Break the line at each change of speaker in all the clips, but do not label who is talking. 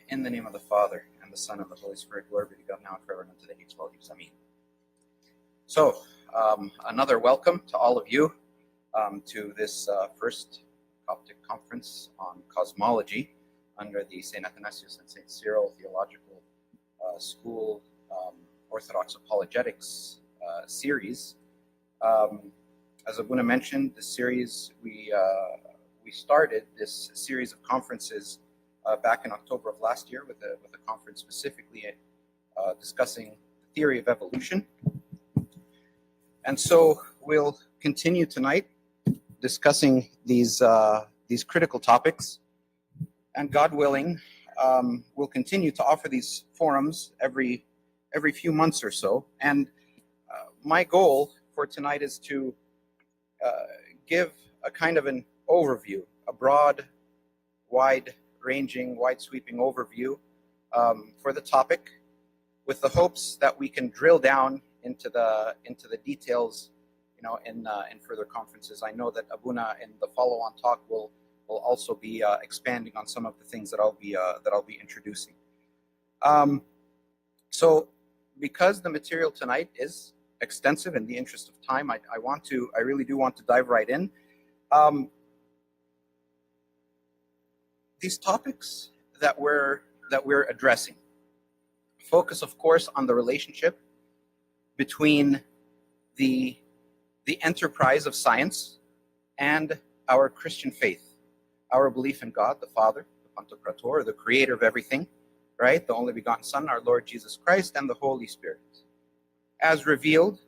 In the name of the Father, and the Son, and the Holy Spirit, glory be to God, now and forever, and unto the age of all ages. Amen. So, another welcome to all of you to this first Coptic conference on cosmology under the St. Athanasius and St. Cyril Theological School Orthodox Apologetics series. As Abuna mentioned, the series, we started this series of conferences back in October of last year with a conference specifically discussing the theory of evolution. And so we'll continue tonight discussing these critical topics. And God willing, we'll continue to offer these forums every few months or so. And my goal for tonight is to give a kind of an overview, a broad, wide-ranging, wide-sweeping overview for the topic, with the hopes that we can drill down into the details, in further conferences. I know that Abuna in the follow-on talk will also be expanding on some of the things that I'll be introducing. So, because the material tonight is extensive, in the interest of time, I really do want to dive right in. These topics that we're addressing focus, of course, on the relationship between the enterprise of science and our Christian faith, our belief in God, the Father, the Pantocrator, the creator of everything, right? The only begotten Son, our Lord Jesus Christ, and the Holy Spirit, as revealed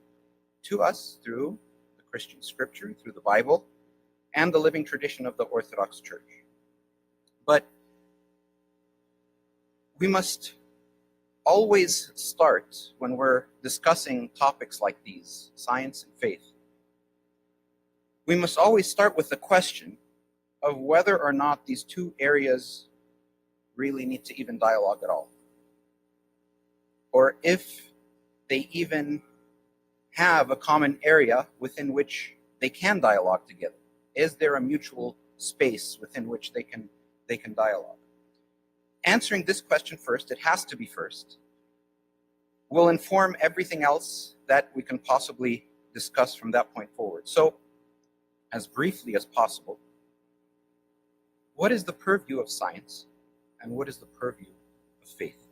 to us through the Christian scripture, through the Bible, and the living tradition of the Orthodox Church. But we must always start, when we're discussing topics like these, science and faith, we must always start with the question of whether or not these two areas really need to even dialogue at all, or if they even have a common area within which they can dialogue together. Is there a mutual space within which they can dialogue? Answering this question first, it has to be first, will inform everything else that we can possibly discuss from that point forward. So, as briefly as possible, what is the purview of science and what is the purview of faith?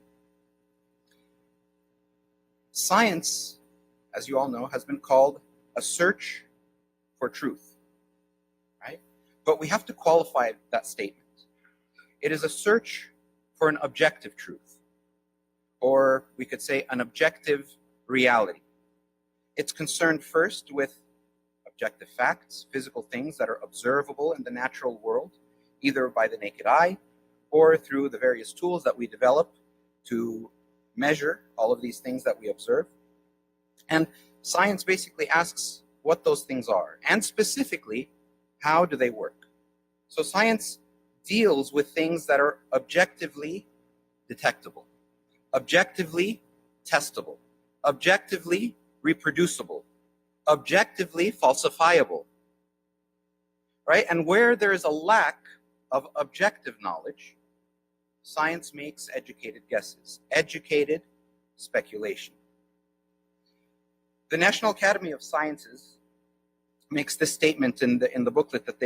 Science, as you all know, has been called a search for truth, right? But we have to qualify that statement. It is a search for an objective truth, or we could say an objective reality. It's concerned first with objective facts, physical things that are observable in the natural world, either by the naked eye or through the various tools that we develop to measure all of these things that we observe. And science basically asks what those things are, and specifically, how do they work? So science deals with things that are objectively detectable, objectively testable, objectively reproducible, objectively falsifiable, right? And where there is a lack of objective knowledge, science makes educated guesses, educated speculation. The National Academy of Sciences makes this statement in the booklet that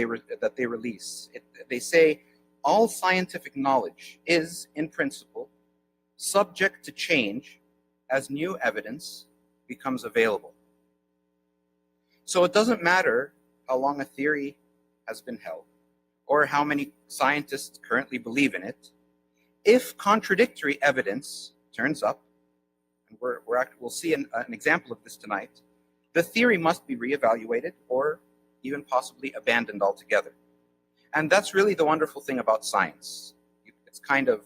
they release. They say, all scientific knowledge is, in principle, subject to change as new evidence becomes available. So it doesn't matter how long a theory has been held or how many scientists currently believe in it. If contradictory evidence turns up, and we'll see an example of this tonight, the theory must be reevaluated or even possibly abandoned altogether. And that's really the wonderful thing about science. It's kind of,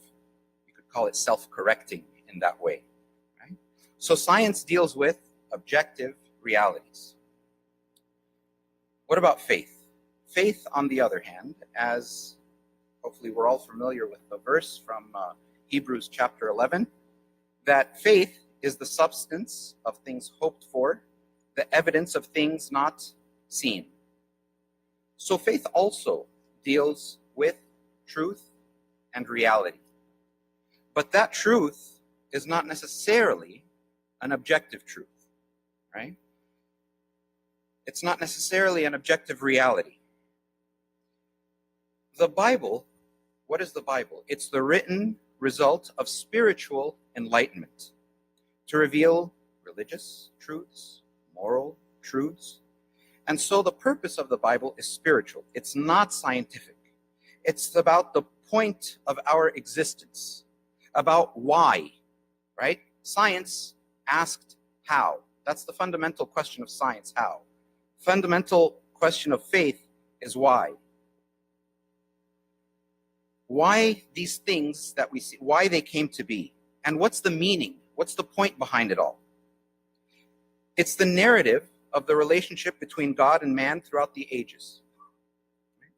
you could call it self-correcting in that way, right? So science deals with objective realities. What about faith? Faith, on the other hand, as hopefully we're all familiar with the verse from Hebrews chapter 11, that faith is the substance of things hoped for, the evidence of things not seen. So faith also deals with truth and reality. But that truth is not necessarily an objective truth, right? It's not necessarily an objective reality. The Bible, what is the Bible? It's the written result of spiritual enlightenment to reveal religious truths, moral truths. And so the purpose of the Bible is spiritual. It's not scientific. It's about the point of our existence, about why, right? Science asked how. That's the fundamental question of science, how. Fundamental question of faith is why. Why these things that we see, why they came to be, and what's the meaning? What's the point behind it all? It's the narrative of the relationship between God and man throughout the ages.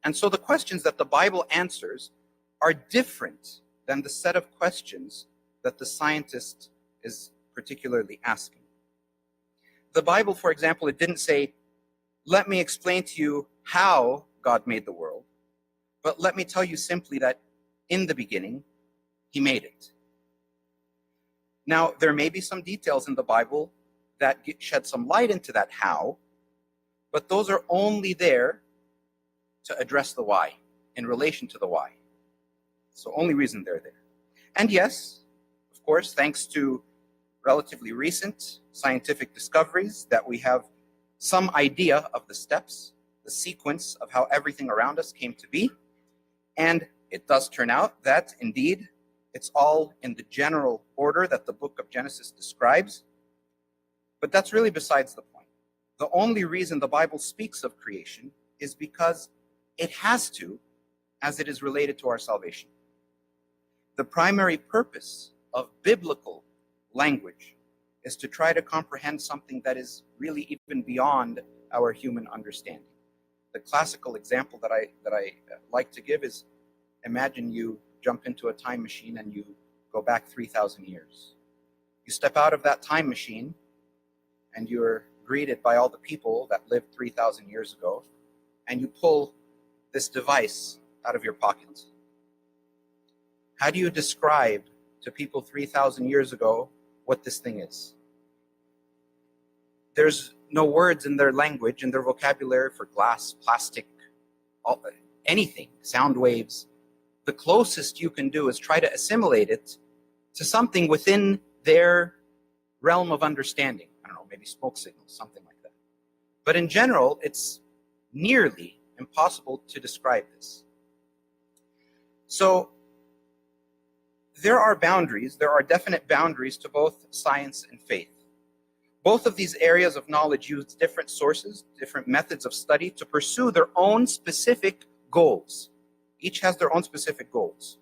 And so the questions that the Bible answers are different than the set of questions that the scientist is particularly asking. The Bible, for example, it didn't say, let me explain to you how God made the world, but let me tell you simply that in the beginning, he made it. Now, there may be some details in the Bible that shed some light into that how, but those are only there to address the why, in relation to the why. So only reason they're there. And yes, of course, thanks to relatively recent scientific discoveries that we have some idea of the steps, the sequence of how everything around us came to be. And it does turn out that indeed it's all in the general order that the book of Genesis describes. But that's really besides the point. The only reason the Bible speaks of creation is because it has to, as it is related to our salvation. The primary purpose of biblical language is to try to comprehend something that is really even beyond our human understanding. The classical example that I like to give is, imagine you jump into a time machine and you go back 3,000 years. You step out of that time machine and you're greeted by all the people that lived 3,000 years ago, and you pull this device out of your pocket. How do you describe to people 3,000 years ago what this thing is? There's no words in their language, in their vocabulary for glass, plastic, anything, sound waves. The closest you can do is try to assimilate it to something within their realm of understanding. I don't know, maybe smoke signals, something like that. But in general, it's nearly impossible to describe this. So there are boundaries, there are definite boundaries to both science and faith. Both of these areas of knowledge use different sources, different methods of study to pursue their own specific goals. Each has their own specific goals.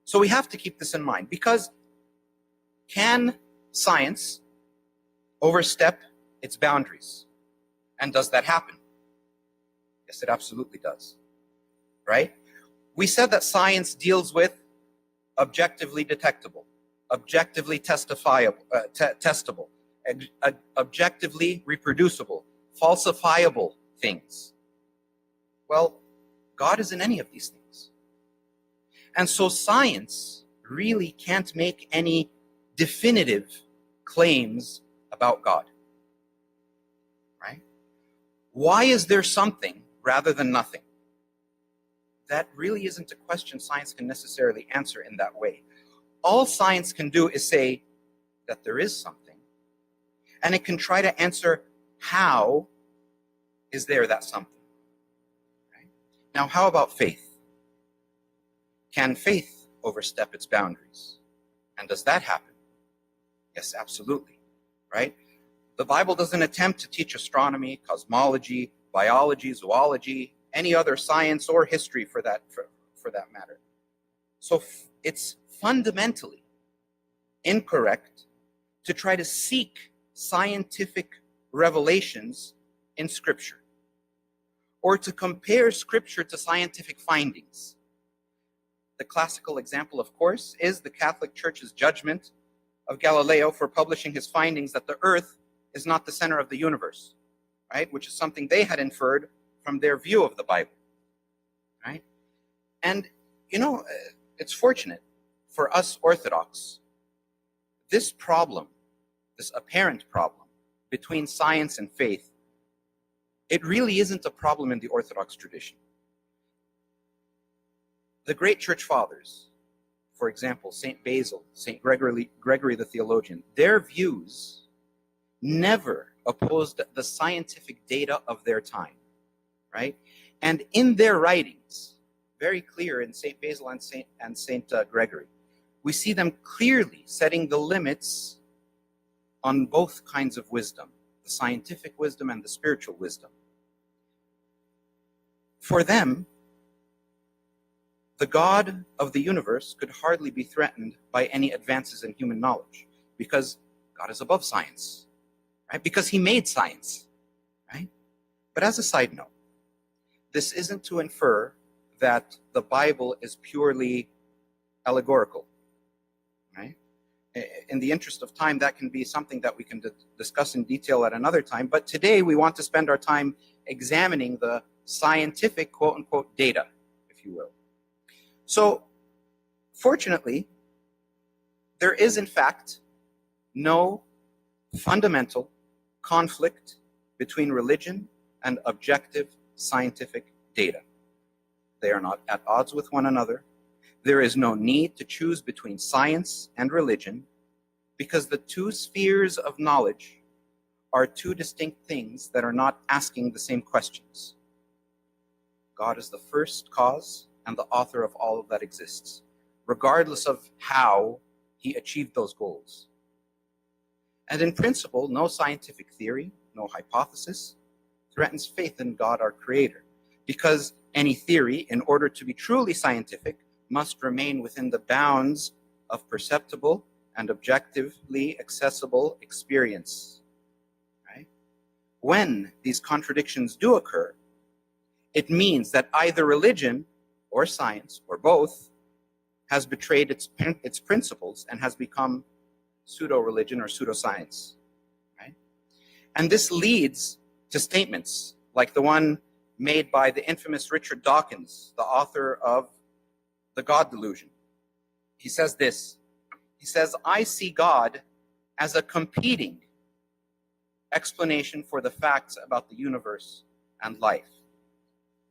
So we have to keep this in mind, because can science overstep its boundaries? And does that happen? Yes, it absolutely does. Right? We said that science deals with objectively detectable, objectively testable, objectively reproducible, falsifiable things. Well, God isn't any of these things. And so science really can't make any definitive claims about God. Right? Why is there something rather than nothing? That really isn't a question science can necessarily answer in that way. All science can do is say that there is something, and it can try to answer how is there that something. Right? Now, how about faith? Can faith overstep its boundaries? And does that happen? Yes, absolutely. Right? The Bible doesn't attempt to teach astronomy, cosmology, biology, zoology, any other science or history for that matter. So it's fundamentally incorrect to try to seek scientific revelations in Scripture, or to compare Scripture to scientific findings. The classical example, of course, is the Catholic Church's judgment of Galileo for publishing his findings that the Earth is not the center of the universe, right? Which is something they had inferred from their view of the Bible, right? And, it's fortunate. for us Orthodox, this problem, this apparent problem between science and faith, it really isn't a problem in the Orthodox tradition. The great church fathers, for example, St. Basil, St. Gregory the theologian, their views never opposed the scientific data of their time, right? And in their writings, very clear in St. Basil and St. Gregory, we see them clearly setting the limits on both kinds of wisdom, the scientific wisdom and the spiritual wisdom. For them, the God of the universe could hardly be threatened by any advances in human knowledge, because God is above science, right? Because he made science, right? But as a side note, this isn't to infer that the Bible is purely allegorical, right? In the interest of time, that can be something that we can discuss in detail at another time. But today we want to spend our time examining the scientific, quote unquote, data, if you will. So, fortunately, there is in fact no fundamental conflict between religion and objective scientific data. They are not at odds with one another. There is no need to choose between science and religion, because the two spheres of knowledge are two distinct things that are not asking the same questions. God is the first cause and the author of all that exists, regardless of how he achieved those goals. And in principle, no scientific theory, no hypothesis threatens faith in God, our creator, because any theory, in order to be truly scientific, must remain within the bounds of perceptible and objectively accessible experience. Right? When these contradictions do occur, it means that either religion or science, or both, has betrayed its principles and has become pseudo-religion or pseudoscience. Right? And this leads to statements like the one made by the infamous Richard Dawkins, the author of The God Delusion. He says this, he says, "I see God as a competing explanation for the facts about the universe and life."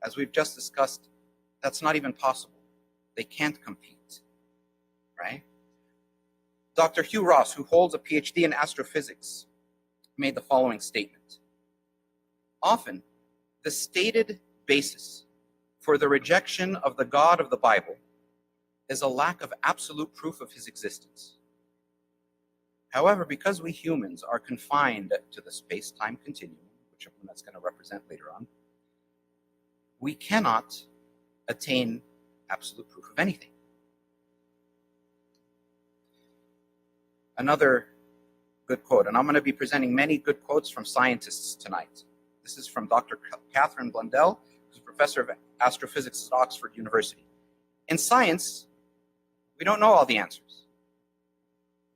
As we've just discussed, that's not even possible. They can't compete, right? Dr. Hugh Ross, who holds a PhD in astrophysics, made the following statement: "Often, the stated basis for the rejection of the God of the Bible is a lack of absolute proof of his existence. However, because we humans are confined to the space-time continuum, which that's going to represent later on, we cannot attain absolute proof of anything." Another good quote, and I'm going to be presenting many good quotes from scientists tonight. This is from Dr. Catherine Blundell, who's a professor of astrophysics at Oxford University. "In science, we don't know all the answers.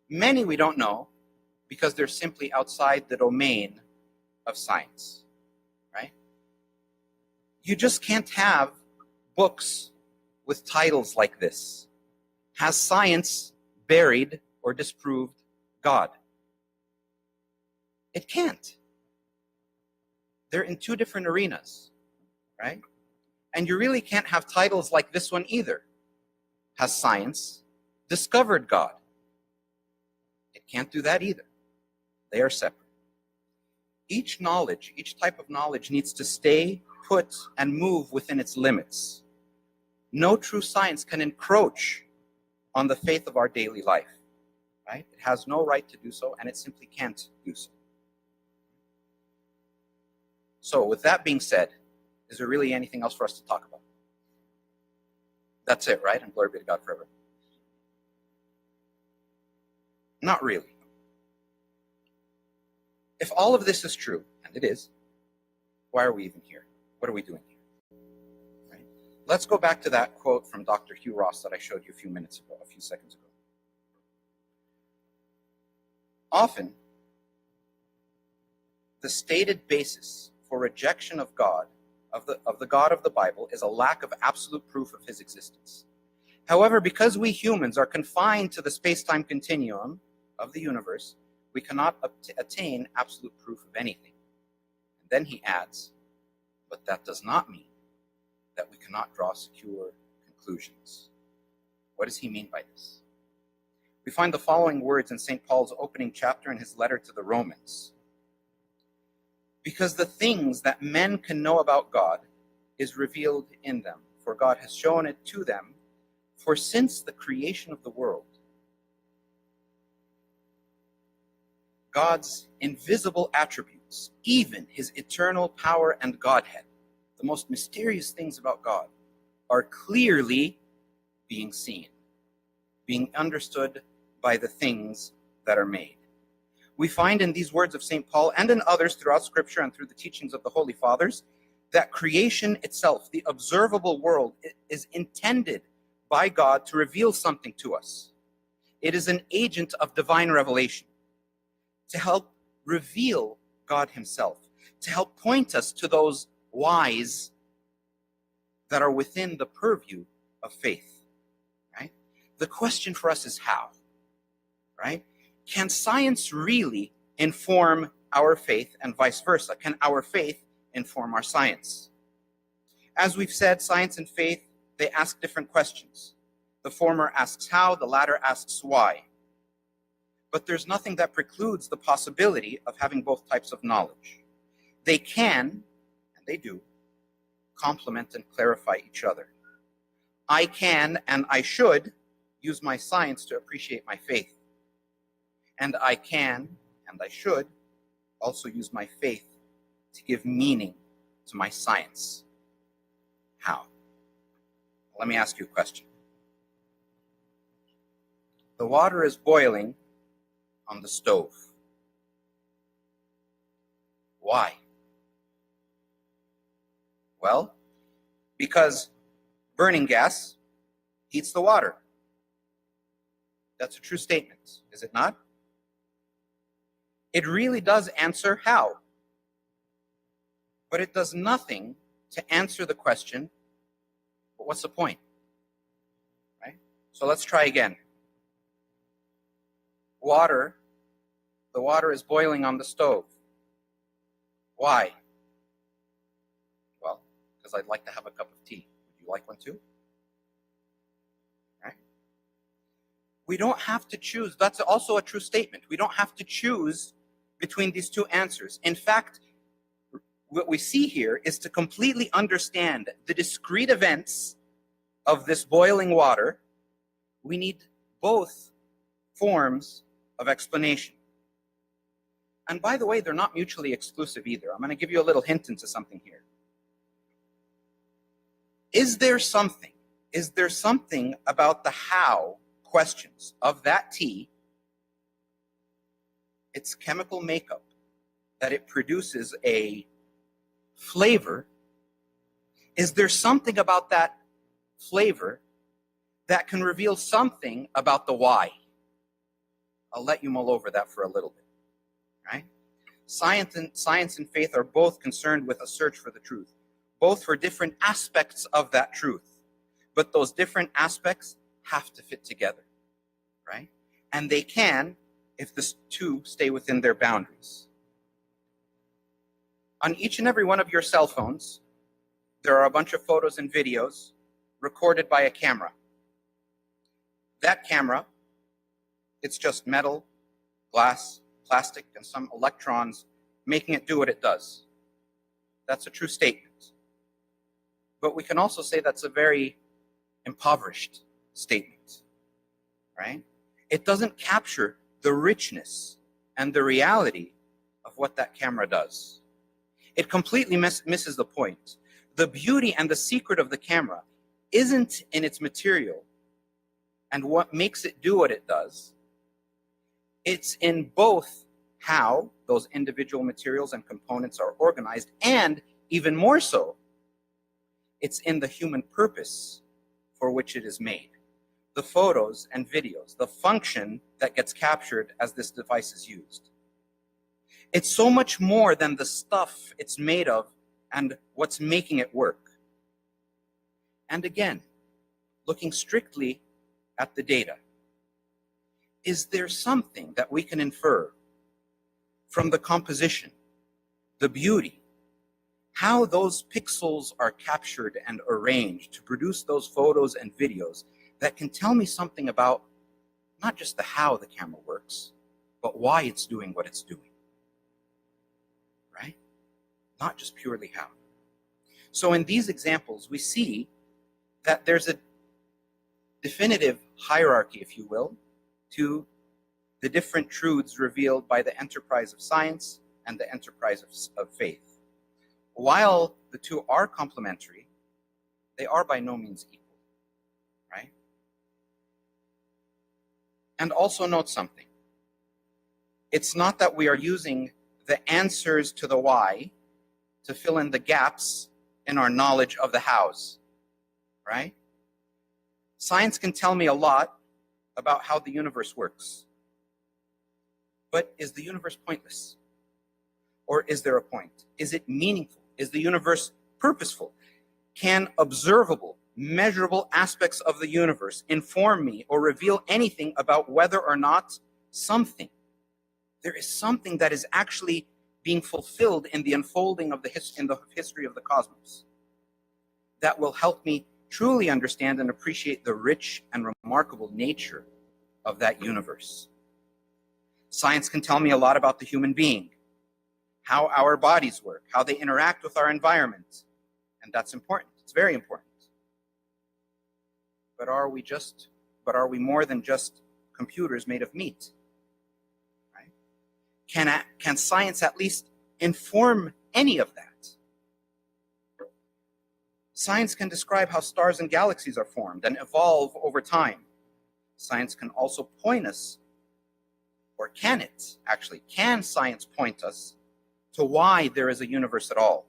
Many we don't know because they're simply outside the domain of science, right? You just can't have books with titles like this. Has science buried or disproved God? It can't. They're in two different arenas, right? And you really can't have titles like this one either. Has science discovered God? It can't do that either. They are separate. Each knowledge, each type of knowledge needs to stay put and move within its limits. No true science can encroach on the faith of our daily life, right? It has no right to do so, and it simply can't do so. So with that being said, is there really anything else for us to talk about? That's it, right? And glory be to God forever. Not really. If all of this is true, and it is, why are we even here? What are we doing here? Right? Let's go back to that quote from Dr. Hugh Ross that I showed you a few seconds ago. Often, the stated basis for rejection of God, of the God of the Bible, is a lack of absolute proof of his existence. However, because we humans are confined to the space-time continuum of the universe, we cannot attain absolute proof of anything. And then he adds, but that does not mean that we cannot draw secure conclusions. What does he mean by this? We find the following words in St. Paul's opening chapter in his letter to the Romans. Because the things that men can know about God is revealed in them, for God has shown it to them. For since the creation of the world, God's invisible attributes, even his eternal power and Godhead, the most mysterious things about God, are clearly being seen, being understood by the things that are made. We find in these words of St. Paul and in others throughout Scripture and through the teachings of the Holy Fathers that creation itself, the observable world, is intended by God to reveal something to us. It is an agent of divine revelation to help reveal God himself, to help point us to those whys that are within the purview of faith, right? The question for us is how, right? Can science really inform our faith and vice versa? Can our faith inform our science? As we've said, science and faith, they ask different questions. The former asks how, the latter asks why. But there's nothing that precludes the possibility of having both types of knowledge. They can, and they do, complement and clarify each other. I can and I should use my science to appreciate my faith. And I can and I should also use my faith to give meaning to my science. How? Let me ask you a question. The water is boiling on the stove. Why? Well, because burning gas heats the water. That's a true statement, is it not? It really does answer how. But it does nothing to answer the question, but what's the point? Right? So let's try again. The water is boiling on the stove. Why? Well, because I'd like to have a cup of tea. Would you like one too? Right? We don't have to choose. That's also a true statement. We don't have to choose between these two answers. In fact, what we see here is to completely understand the discrete events of this boiling water, we need both forms of explanation. And by the way, they're not mutually exclusive either. I'm going to give you a little hint into something here. Is there something about the how questions of that tea, its chemical makeup, that it produces a flavor? Is there something about that flavor that can reveal something about the why? I'll let you mull over that for a little bit, right? Science and faith are both concerned with a search for the truth, both for different aspects of that truth. But those different aspects have to fit together, right? And they can if the two stay within their boundaries. On each and every one of your cell phones, there are a bunch of photos and videos recorded by a camera. That camera, it's just metal, glass, plastic, and some electrons making it do what it does. That's a true statement. But we can also say that's a very impoverished statement, right? It doesn't capture the richness and the reality of what that camera does. It completely misses the point. The beauty and the secret of the camera isn't in its material and what makes it do what it does. It's in both how those individual materials and components are organized, and even more so, it's in the human purpose for which it is made. The photos and videos, the function that gets captured as this device is used. It's so much more than the stuff it's made of and what's making it work. And again, looking strictly at the data, is there something that we can infer from the composition, the beauty, how those pixels are captured and arranged to produce those photos and videos that can tell me something about not just the how the camera works, but why it's doing what it's doing, right? Not just purely how. So in these examples, we see that there's a definitive hierarchy, if you will, to the different truths revealed by the enterprise of science and the enterprise of faith. While the two are complementary, they are by no means equal, right? And also note something. It's not that we are using the answers to the why to fill in the gaps in our knowledge of the hows, right? Science can tell me a lot about how the universe works. But is the universe pointless? Or is there a point? Is it meaningful? Is the universe purposeful? Can observable, measurable aspects of the universe inform me or reveal anything about whether or not there is something that is actually being fulfilled in the unfolding of the history of the cosmos that will help me truly understand and appreciate the rich and remarkable nature of that universe. Science can tell me a lot about the human being, how our bodies work, how they interact with our environment, and that's important. It's very important. But are we more than just computers made of meat? Right? Can science at least inform any of that? Science can describe how stars and galaxies are formed and evolve over time. Science can also point us, or can science point us to why there is a universe at all?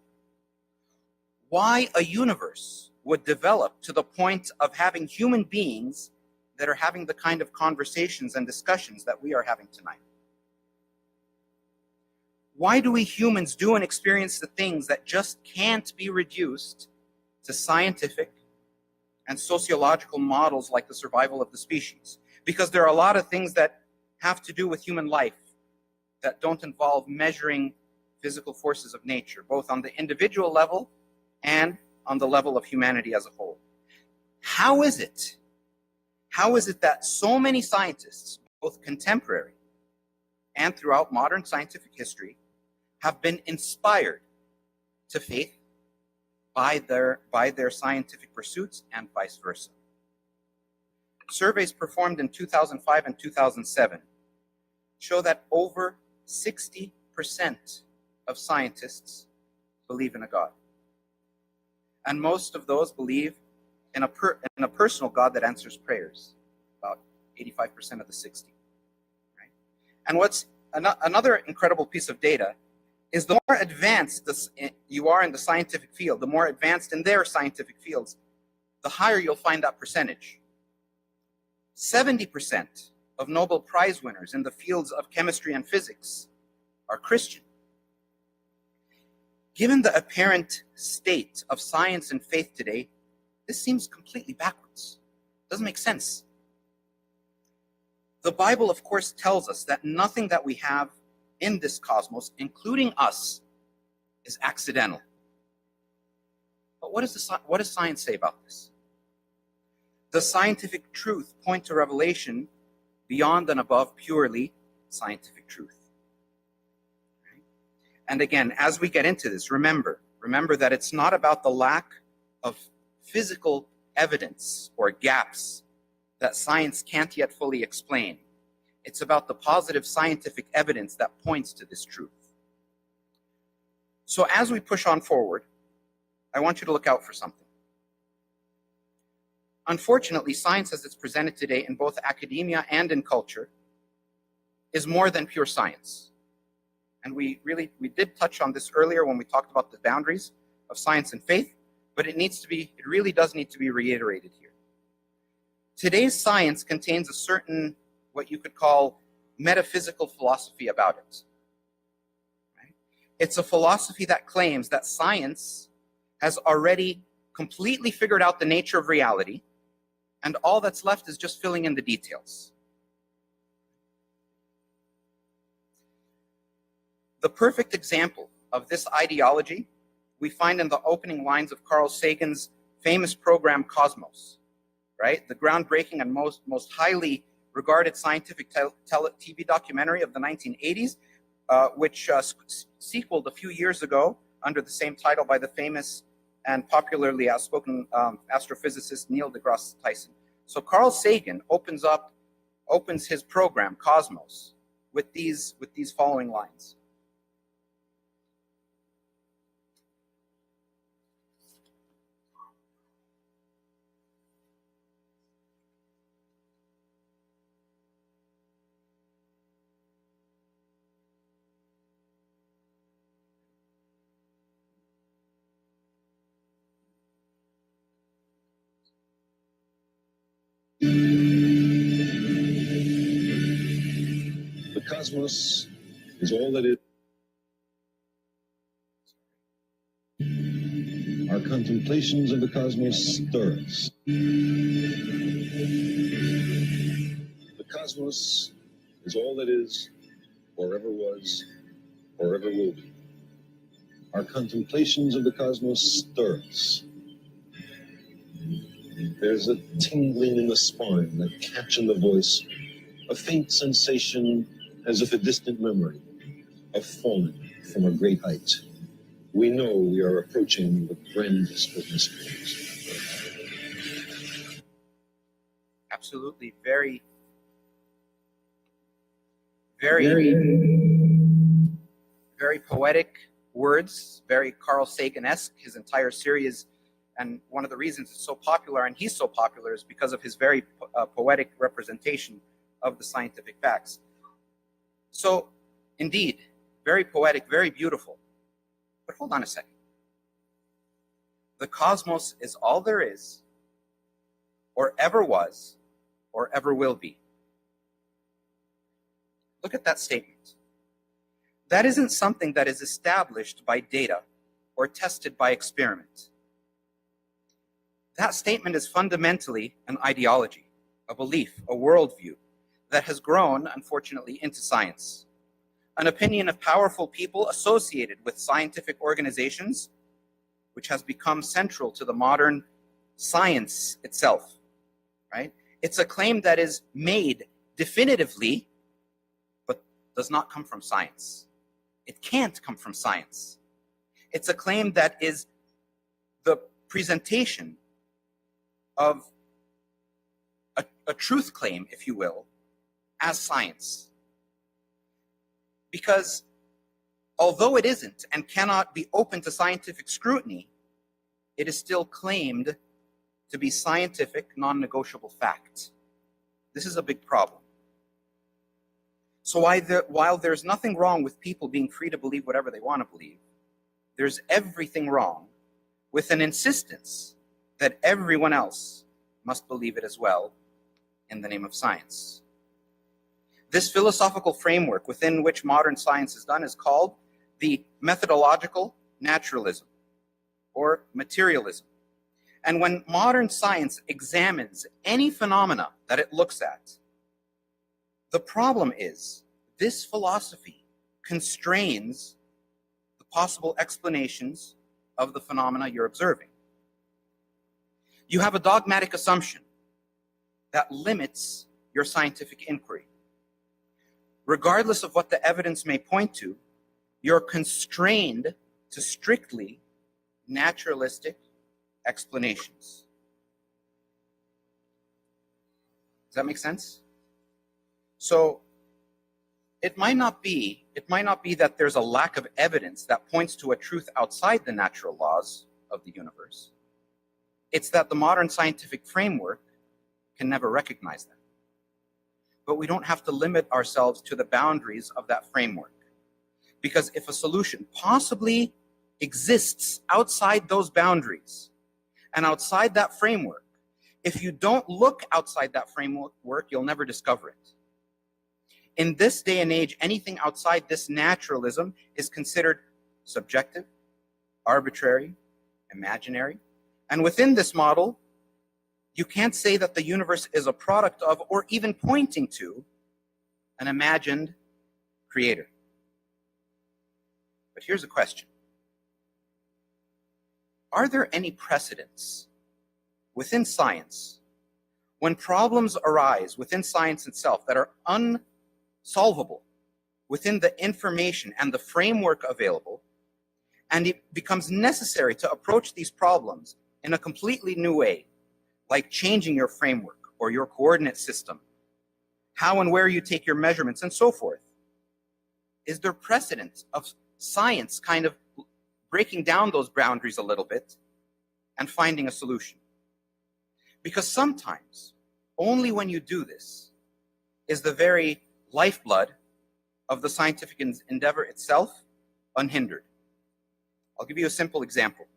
Why a universe would develop to the point of having human beings that are having the kind of conversations and discussions that we are having tonight? Why do we humans do and experience the things that just can't be reduced to scientific and sociological models like the survival of the species? Because there are a lot of things that have to do with human life that don't involve measuring physical forces of nature, both on the individual level and on the level of humanity as a whole. How is it that so many scientists, both contemporary and throughout modern scientific history, have been inspired to faith by their scientific pursuits and vice versa? Surveys performed in 2005 and 2007 show that over 60% of scientists believe in a God. And most of those believe in a personal God that answers prayers, about 85% of the 60. Right? And what's another incredible piece of data is the more advanced you are in the scientific field, the more advanced in their scientific fields, the higher you'll find that percentage. 70% of Nobel Prize winners in the fields of chemistry and physics are Christian. Given the apparent state of science and faith today, this seems completely backwards. Doesn't make sense. The Bible, of course, tells us that nothing that we have in this cosmos, including us, is accidental. But what does science say about this? Does scientific truth point to revelation beyond and above purely scientific truth? Right? And again, as we get into this, remember that it's not about the lack of physical evidence or gaps that science can't yet fully explain. It's about the positive scientific evidence that points to this truth. So as we push on forward, I want you to look out for something. Unfortunately, science as it's presented today in both academia and in culture is more than pure science. And we did touch on this earlier when we talked about the boundaries of science and faith, but it really does need to be reiterated here. Today's science contains a certain, what you could call, metaphysical philosophy about it. Right? It's a philosophy that claims that science has already completely figured out the nature of reality, and all that's left is just filling in the details. The perfect example of this ideology we find in the opening lines of Carl Sagan's famous program Cosmos, right? The groundbreaking and most highly regarded scientific TV documentary of the 1980s, which sequeled a few years ago under the same title by the famous and popularly outspoken astrophysicist Neil deGrasse Tyson. So Carl Sagan opens his program Cosmos with these following lines.
The cosmos is all that is. Our contemplations of the cosmos stir us. The cosmos is all that is, or ever was, or ever will be. Our contemplations of the cosmos stir us. There's a tingling in the spine, a catch in the voice, a faint sensation as if a distant memory of falling from a great height. We know we are approaching the grandest of mysteries.
Absolutely, very poetic words, very Carl Sagan-esque. His entire series, and one of the reasons it's so popular, and he's so popular, is because of his very poetic representation of the scientific facts. So, indeed, very poetic, very beautiful. But hold on a second. The cosmos is all there is, or ever was, or ever will be. Look at that statement. That isn't something that is established by data or tested by experiment. That statement is fundamentally an ideology, a belief, a worldview that has grown, unfortunately, into science. An opinion of powerful people associated with scientific organizations, which has become central to the modern science itself, right? It's a claim that is made definitively, but does not come from science. It can't come from science. It's a claim that is the presentation of a truth claim, if you will, as science. Because although it isn't and cannot be open to scientific scrutiny, it is still claimed to be scientific, non-negotiable fact. This is a big problem. So while there's nothing wrong with people being free to believe whatever they want to believe, there's everything wrong with an insistence that everyone else must believe it as well in the name of science. This philosophical framework within which modern science is done is called the methodological naturalism, or materialism. And when modern science examines any phenomena that it looks at, the problem is this philosophy constrains the possible explanations of the phenomena you're observing. You have a dogmatic assumption that limits your scientific inquiry. Regardless of what the evidence may point to, you're constrained to strictly naturalistic explanations. Does that make sense? So it might not be that there's a lack of evidence that points to a truth outside the natural laws of the universe. It's that the modern scientific framework can never recognize that. But we don't have to limit ourselves to the boundaries of that framework. Because if a solution possibly exists outside those boundaries and outside that framework, if you don't look outside that framework, you'll never discover it. In this day and age, anything outside this naturalism is considered subjective, arbitrary, imaginary. And within this model, You can't say that the universe is a product of, or even pointing to, an imagined creator. But here's a question. Are there any precedents within science when problems arise within science itself that are unsolvable within the information and the framework available, and it becomes necessary to approach these problems in a completely new way, like changing your framework or your coordinate system, how and where you take your measurements, and so forth? Is there precedent of science kind of breaking down those boundaries a little bit and finding a solution? Because sometimes, only when you do this, is the very lifeblood of the scientific endeavor itself unhindered. I'll give you a simple example.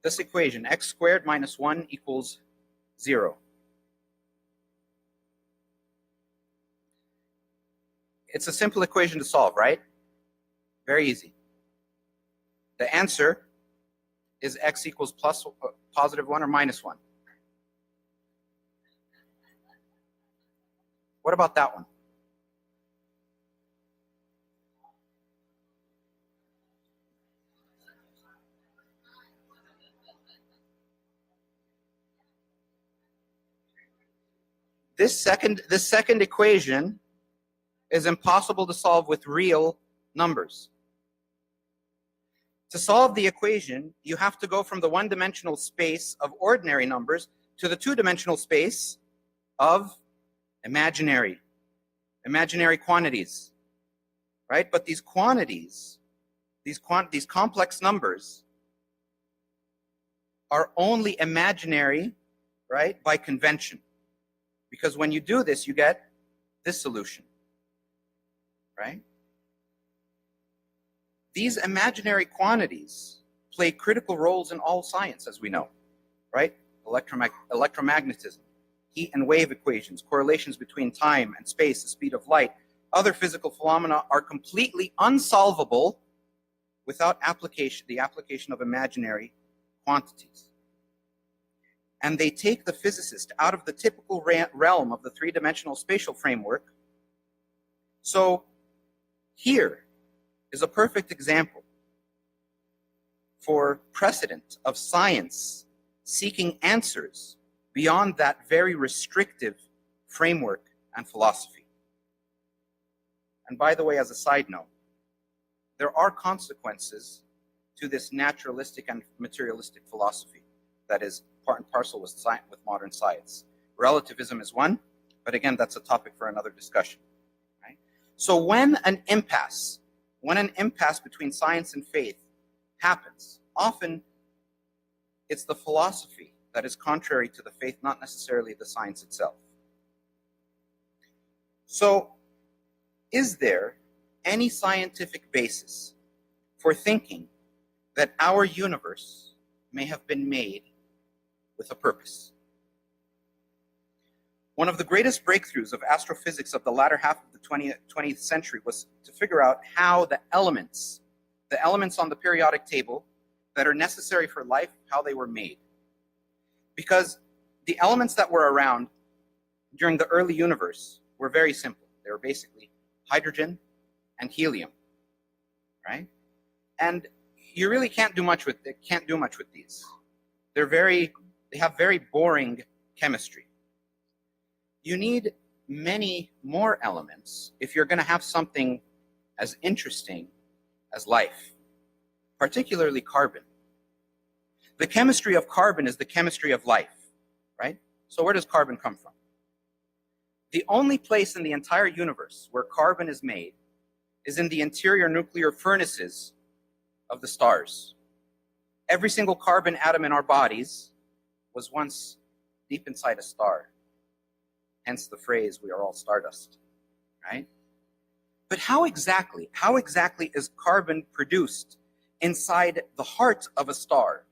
This equation, x squared minus 1 equals 0. It's a simple equation to solve, right? Very easy. The answer is x equals positive 1 or minus 1. What about that one? This second equation is impossible to solve with real numbers. To solve the equation, you have to go from the one-dimensional space of ordinary numbers to the two-dimensional space of imaginary quantities, right? But these quantities, these complex numbers, are only imaginary, right, by convention. Because when you do this, you get this solution, right? These imaginary quantities play critical roles in all science, as we know, right? Electromagnetism, heat and wave equations, correlations between time and space, the speed of light, other physical phenomena are completely unsolvable without the application of imaginary quantities. And they take the physicist out of the typical realm of the three-dimensional spatial framework. So here is a perfect example for precedent of science seeking answers beyond that very restrictive framework and philosophy. And by the way, as a side note, there are consequences to this naturalistic and materialistic philosophy that is part and parcel with modern science. Relativism is one, but again, that's a topic for another discussion. Right? So when an impasse between science and faith happens, often it's the philosophy that is contrary to the faith, not necessarily the science itself. So, is there any scientific basis for thinking that our universe may have been made with a purpose? One of the greatest breakthroughs of astrophysics of the latter half of the 20th century was to figure out how the elements on the periodic table that are necessary for life, how they were made. Because the elements that were around during the early universe were very simple. They were basically hydrogen and helium, right? And you really can't do much with these. They have very boring chemistry. You need many more elements if you're going to have something as interesting as life, particularly carbon. The chemistry of carbon is the chemistry of life, right? So where does carbon come from? The only place in the entire universe where carbon is made is in the interior nuclear furnaces of the stars. Every single carbon atom in our bodies was once deep inside a star. Hence the phrase, we are all stardust, right? But how exactly is carbon produced inside the heart of a star?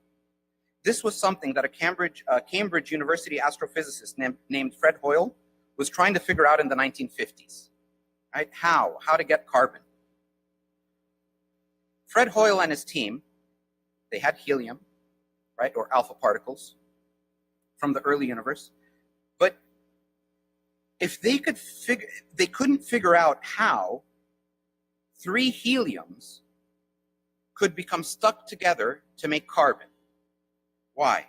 This was something that a Cambridge University astrophysicist named Fred Hoyle was trying to figure out in the 1950s, right? How to get carbon. Fred Hoyle and his team, they had helium, right, or alpha particles from the early universe. But if they couldn't figure out how 3 heliums could become stuck together to make carbon. Why?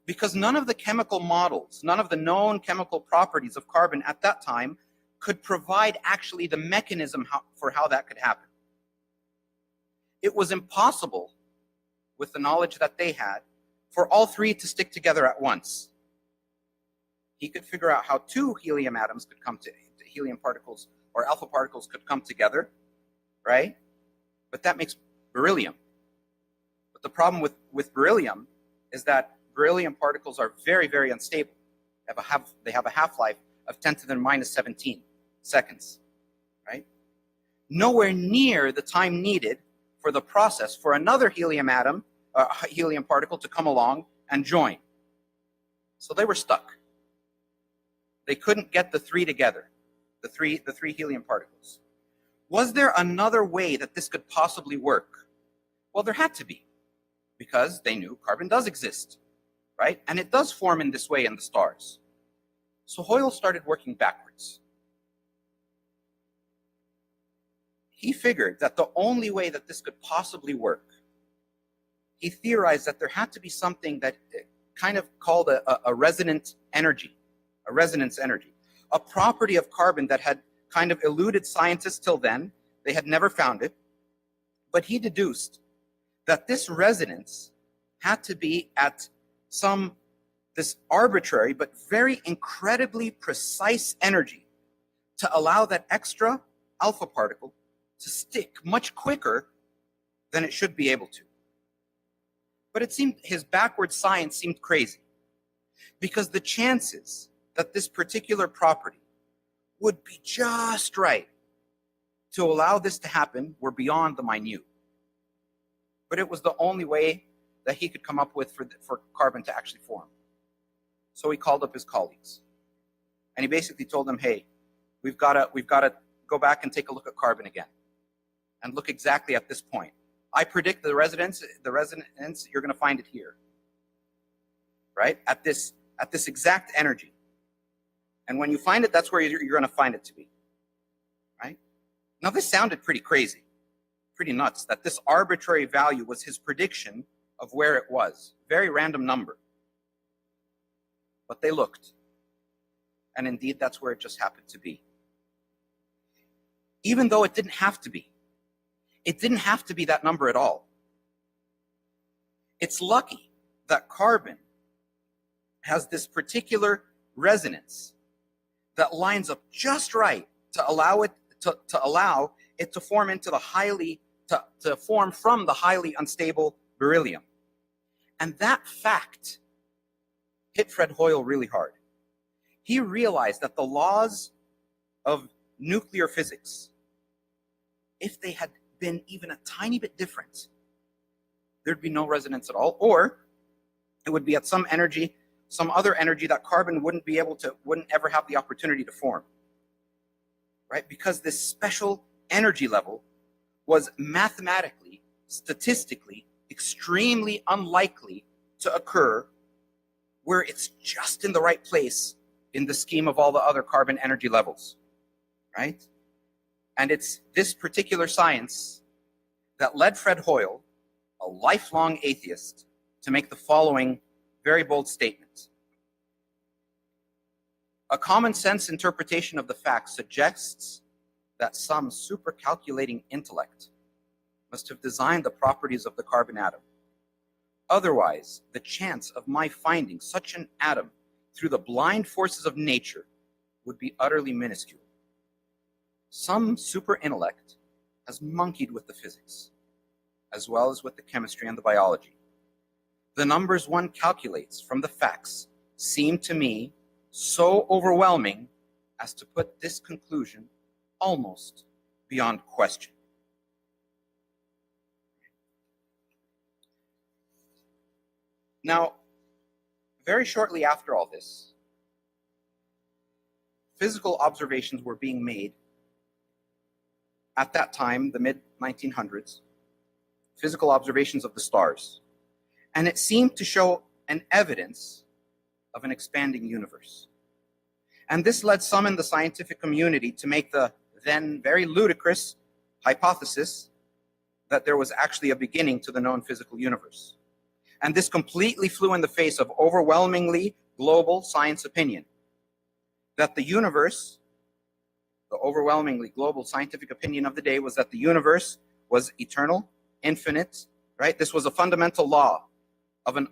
Because none of the chemical models, none of the known chemical properties of carbon at that time could provide actually the mechanism for how that could happen. It was impossible, with the knowledge that they had, for all 3 to stick together at once. He could figure out how 2 helium atoms could come to helium particles or alpha particles could come together, right? But that makes beryllium. But the problem with beryllium is that beryllium particles are very, very unstable. They have a half-life of 10 to the minus 17 seconds, right? Nowhere near the time needed for the process for another helium particle to come along and join. So they were stuck. They couldn't get the 3 together, the three helium particles. Was there another way that this could possibly work? Well, there had to be, because they knew carbon does exist, right? And it does form in this way in the stars. So Hoyle started working backwards. He figured that the only way that this could possibly work, he theorized that there had to be something that kind of called a resonant energy, a resonance energy, a property of carbon that had kind of eluded scientists till then. They had never found it. But he deduced that this resonance had to be at this arbitrary but very incredibly precise energy to allow that extra alpha particle to stick much quicker than it should be able to. But it seemed his backward science seemed crazy, because the chances that this particular property would be just right to allow this to happen were beyond the minute. But it was the only way that he could come up with for carbon to actually form. So he called up his colleagues, and he basically told them, hey, we've got to go back and take a look at carbon again, and look exactly at this point. I predict the resonance, you're going to find it here, right? At this exact energy. And when you find it, that's where you're going to find it to be, right? Now, this sounded pretty crazy, pretty nuts, that this arbitrary value was his prediction of where it was. Very random number. But they looked. And indeed, that's where it just happened to be. Even though it didn't have to be. It didn't have to be that number at all. It's lucky that carbon has this particular resonance that lines up just right to allow it to form into to form from the highly unstable beryllium. And that fact hit Fred Hoyle really hard. He realized that the laws of nuclear physics, if they had been even a tiny bit different, there'd be no resonance at all, or it would be at some other energy that carbon wouldn't ever have the opportunity to form, right? Because this special energy level was mathematically, statistically, extremely unlikely to occur where it's just in the right place in the scheme of all the other carbon energy levels, right? And it's this particular science that led Fred Hoyle, a lifelong atheist, to make the following very bold statement. A common sense interpretation of the facts suggests that some supercalculating intellect must have designed the properties of the carbon atom. Otherwise, the chance of my finding such an atom through the blind forces of nature would be utterly minuscule. Some super intellect has monkeyed with the physics, as well as with the chemistry and the biology. The numbers one calculates from the facts seem to me so overwhelming as to put this conclusion almost beyond question. Now, very shortly after all this, physical observations were being made at that time, the mid-1900s, physical observations of the stars. And it seemed to show an evidence of an expanding universe. And this led some in the scientific community to make the then very ludicrous hypothesis that there was actually a beginning to the known physical universe. And this completely flew in the face of overwhelmingly global science opinion, that the universe, the overwhelmingly global scientific opinion of the day was that the universe was eternal, infinite, right? This was a fundamental law of an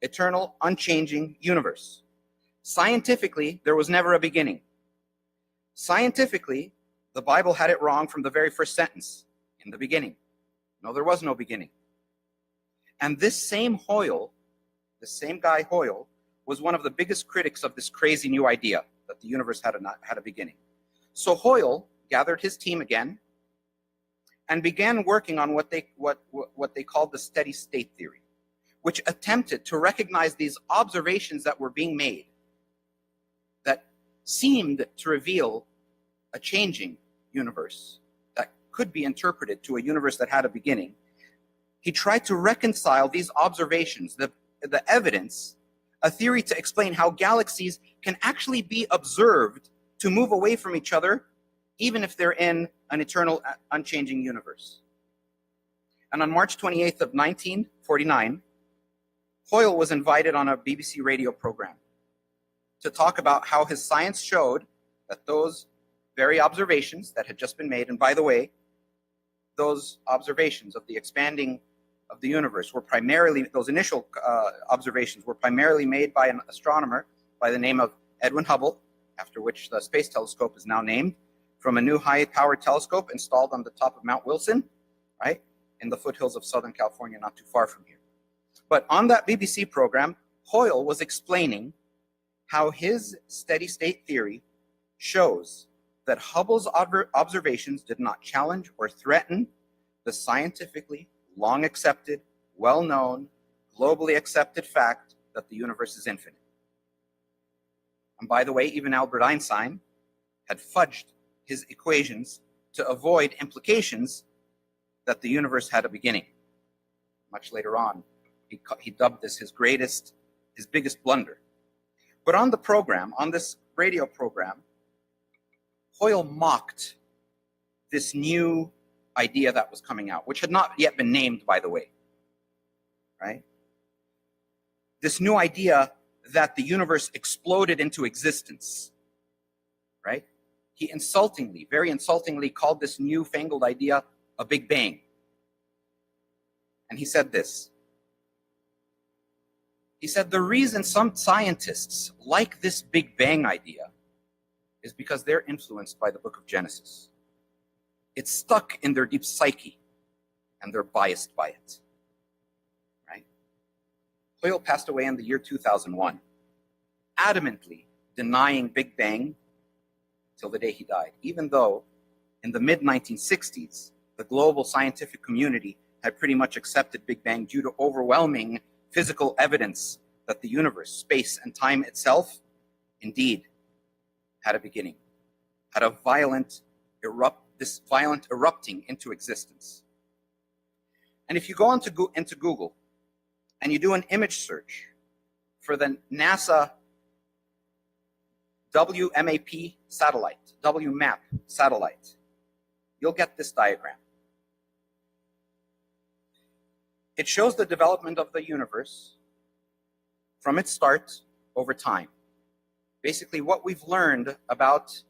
eternal, unchanging universe. Scientifically, there was never a beginning. Scientifically, the Bible had it wrong from the very first sentence, in the beginning. No, there was no beginning. And this same Hoyle, the same guy Hoyle, was one of the biggest critics of this crazy new idea that the universe had a beginning. So Hoyle gathered his team again and began working on what they called the steady state theory, which attempted to recognize these observations that were being made that seemed to reveal a changing universe that could be interpreted to a universe that had a beginning. He tried to reconcile these observations, the evidence, a theory to explain how galaxies can actually be observed to move away from each other, even if they're in an eternal, unchanging universe. And on March 28th of 1949, Hoyle was invited on a BBC radio program to talk about how his science showed that those very observations that had just been made, and by the way, those observations of the expanding of the universe were primarily, those initial observations were primarily made by an astronomer by the name of Edwin Hubble, after which the Space Telescope is now named, from a new high-powered telescope installed on the top of Mount Wilson, right, in the foothills of Southern California, not too far from here. But on that BBC program, Hoyle was explaining how his steady-state theory shows that Hubble's observations did not challenge or threaten the scientifically long-accepted, well-known, globally accepted fact that the universe is infinite. And by the way, even Albert Einstein had fudged his equations to avoid implications that the universe had a beginning. Much later on, he dubbed this his biggest blunder. But on the program, on this radio program, Hoyle mocked this new idea that was coming out, which had not yet been named, by the way, right? This new idea that the universe exploded into existence, right? He insultingly, very insultingly, called this newfangled idea a Big Bang. And he said this. He said, the reason some scientists like this Big Bang idea is because they're influenced by the book of Genesis. It's stuck in their deep psyche, and they're biased by it, right? Hoyle passed away in the year 2001, adamantly denying Big Bang till the day he died, even though in the mid-1960s, the global scientific community had pretty much accepted Big Bang due to overwhelming physical evidence that the universe, space, and time itself indeed had a beginning, had a violent erupting into existence. And if you go into Google and you do an image search for the NASA WMAP satellite, you'll get this diagram. It shows the development of the universe from its start over time. Basically, what we've learned about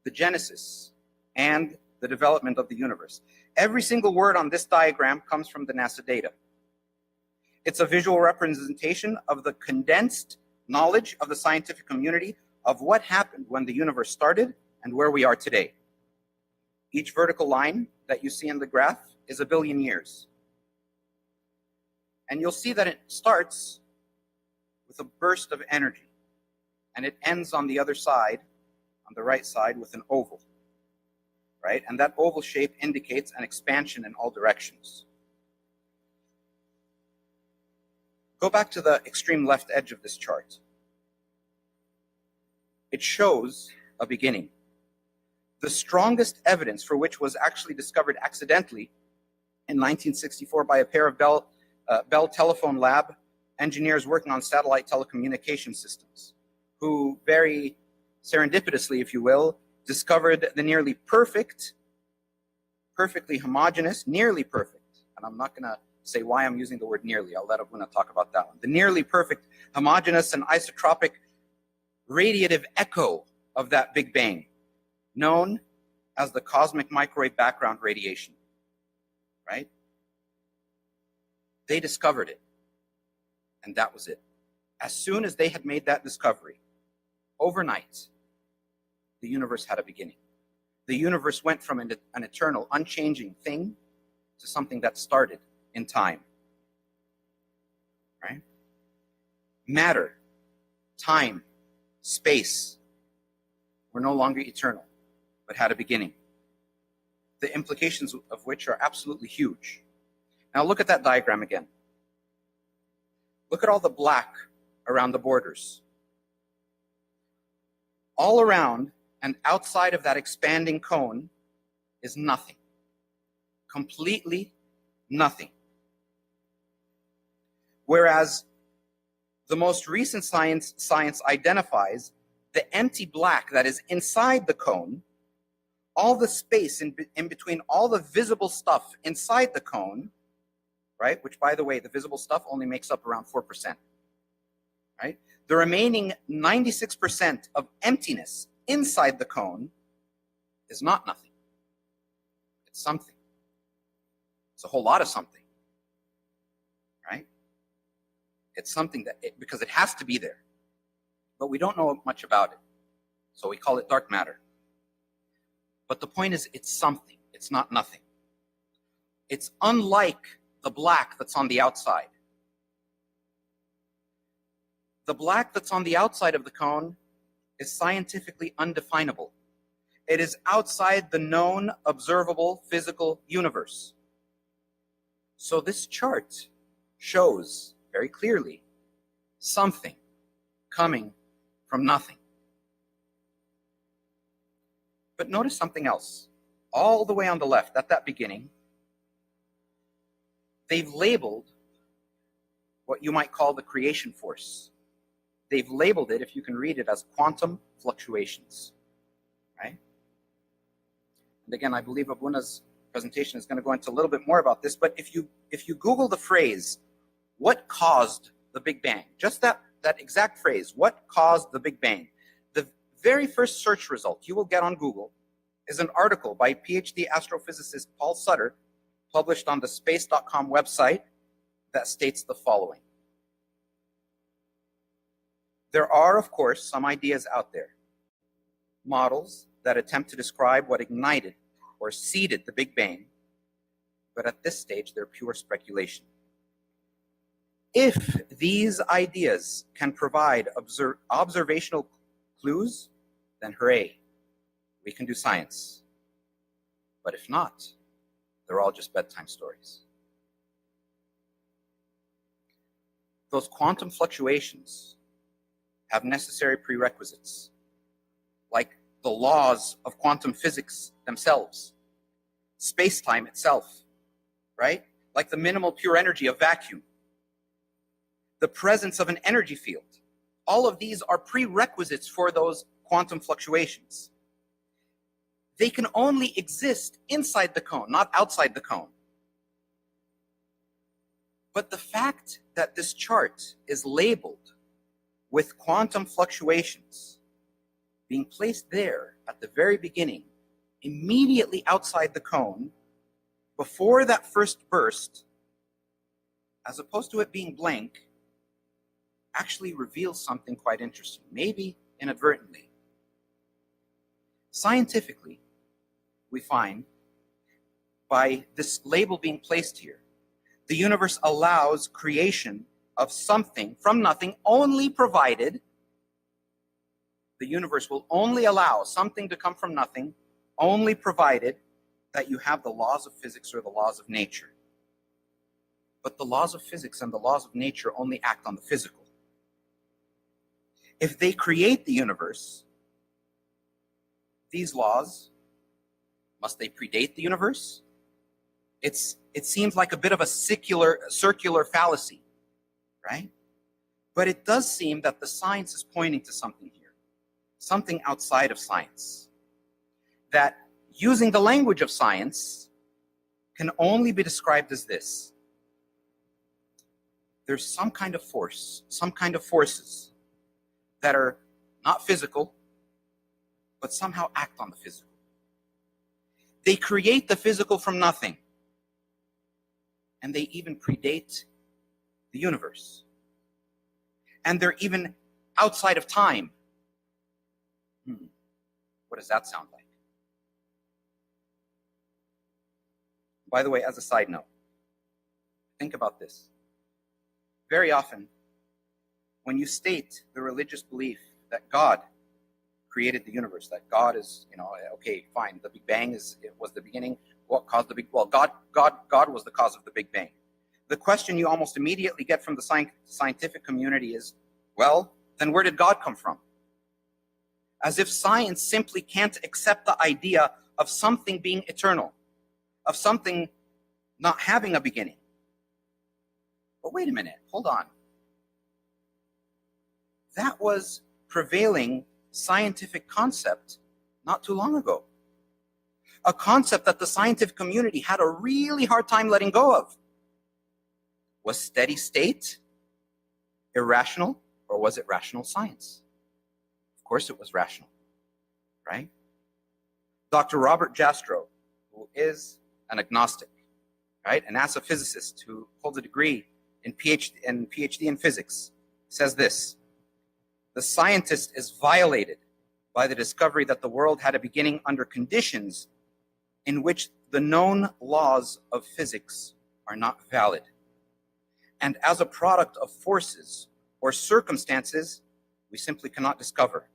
the genesis and the development of the universe. Every single word on this diagram comes from the NASA data. It's a visual representation of the condensed knowledge of the scientific community of what happened when the universe started and where we are today. Each vertical line that you see in the graph is 1 billion years. And you'll see that it starts with a burst of energy, and it ends on the other side, on the right side, with an oval, right? And that oval shape indicates an expansion in all directions. Go back to the extreme left edge of this chart. It shows a beginning. the strongest evidence for which was actually discovered accidentally in 1964 by a pair of Bell Telephone Lab engineers working on satellite telecommunication systems, who very serendipitously, if you will, discovered the nearly perfect, perfectly homogeneous, nearly perfect, and I'm not going to say why I'm using the word nearly, I'll let Abuna talk about that one, the nearly perfect, homogeneous and isotropic radiative echo of that Big Bang, known as the cosmic microwave background radiation, right? They discovered it, and that was it. As soon as they had made that discovery, overnight, the universe had a beginning. The universe went from an eternal, unchanging thing to something that started in time, right? Matter, time, space were no longer eternal, but had a beginning, the implications of which are absolutely huge. Now look at that diagram again. Look at all the black around the borders. All around and outside of that expanding cone is nothing. Completely nothing. Whereas the most recent science identifies the empty black that is inside the cone, all the space in between all the visible stuff inside the cone, right? Which, by the way, the visible stuff only makes up around 4%, right? The remaining 96% of emptiness inside the cone is not nothing. It's something. It's a whole lot of something, right? It's something that, because it has to be there, but we don't know much about it. So we call it dark matter. But the point is, it's something. It's not nothing. It's unlike the black that's on the outside. The black that's on the outside of the cone is scientifically undefinable. It is outside the known, observable, physical universe. So this chart shows very clearly something coming from nothing. But notice something else. All the way on the left, at that beginning, they've labeled what you might call the creation force. They've labeled it, if you can read it, as quantum fluctuations, right? And again, I believe Abuna's presentation is going to go into a little bit more about this, but if you Google the phrase, what caused the Big Bang? Just that exact phrase, what caused the Big Bang? The very first search result you will get on Google is an article by PhD astrophysicist Paul Sutter, published on the space.com website, that states the following. There are, of course, some ideas out there, models that attempt to describe what ignited or seeded the Big Bang, but at this stage, they're pure speculation. If these ideas can provide observational clues, then hooray, we can do science. But if not, they're all just bedtime stories. Those quantum fluctuations have necessary prerequisites, like the laws of quantum physics themselves, space-time itself, right? Like the minimal pure energy of vacuum, the presence of an energy field. All of these are prerequisites for those quantum fluctuations. They can only exist inside the cone, not outside the cone. But the fact that this chart is labeled with quantum fluctuations being placed there at the very beginning, immediately outside the cone, before that first burst, as opposed to it being blank, actually reveals something quite interesting, maybe inadvertently. Scientifically, we find, by this label being placed here, the universe allows creation of something from nothing, only provided the universe will only allow something to come from nothing, only provided that you have the laws of physics or the laws of nature. But the laws of physics and the laws of nature only act on the physical. If they create the universe, these laws Must they predate the universe? It seems like a bit of a circular fallacy, right? But it does seem that the science is pointing to something here, something outside of science, that using the language of science can only be described as this. There's some kind of force, some kind of forces that are not physical, but somehow act on the physical. They create the physical from nothing, and they even predate the universe. And they're even outside of time. What does that sound like? By the way, as a side note, think about this. Very often, when you state the religious belief that God created the universe, that God is, okay, fine, the Big Bang was the beginning. What caused the Big? Well, God was the cause of the Big Bang. The question you almost immediately get from the scientific community is, well, then where did God come from? As if science simply can't accept the idea of something being eternal, of something not having a beginning. But wait a minute, hold on. That was prevailing scientific concept not too long ago. A concept that the scientific community had a really hard time letting go of. Was steady state irrational, or was it rational science? Of course it was rational, right? Dr. Robert Jastrow, who is an agnostic, right, an astrophysicist who holds a degree in PhD in physics, says this: the scientist is violated by the discovery that the world had a beginning under conditions in which the known laws of physics are not valid, and as a product of forces or circumstances we simply cannot discover.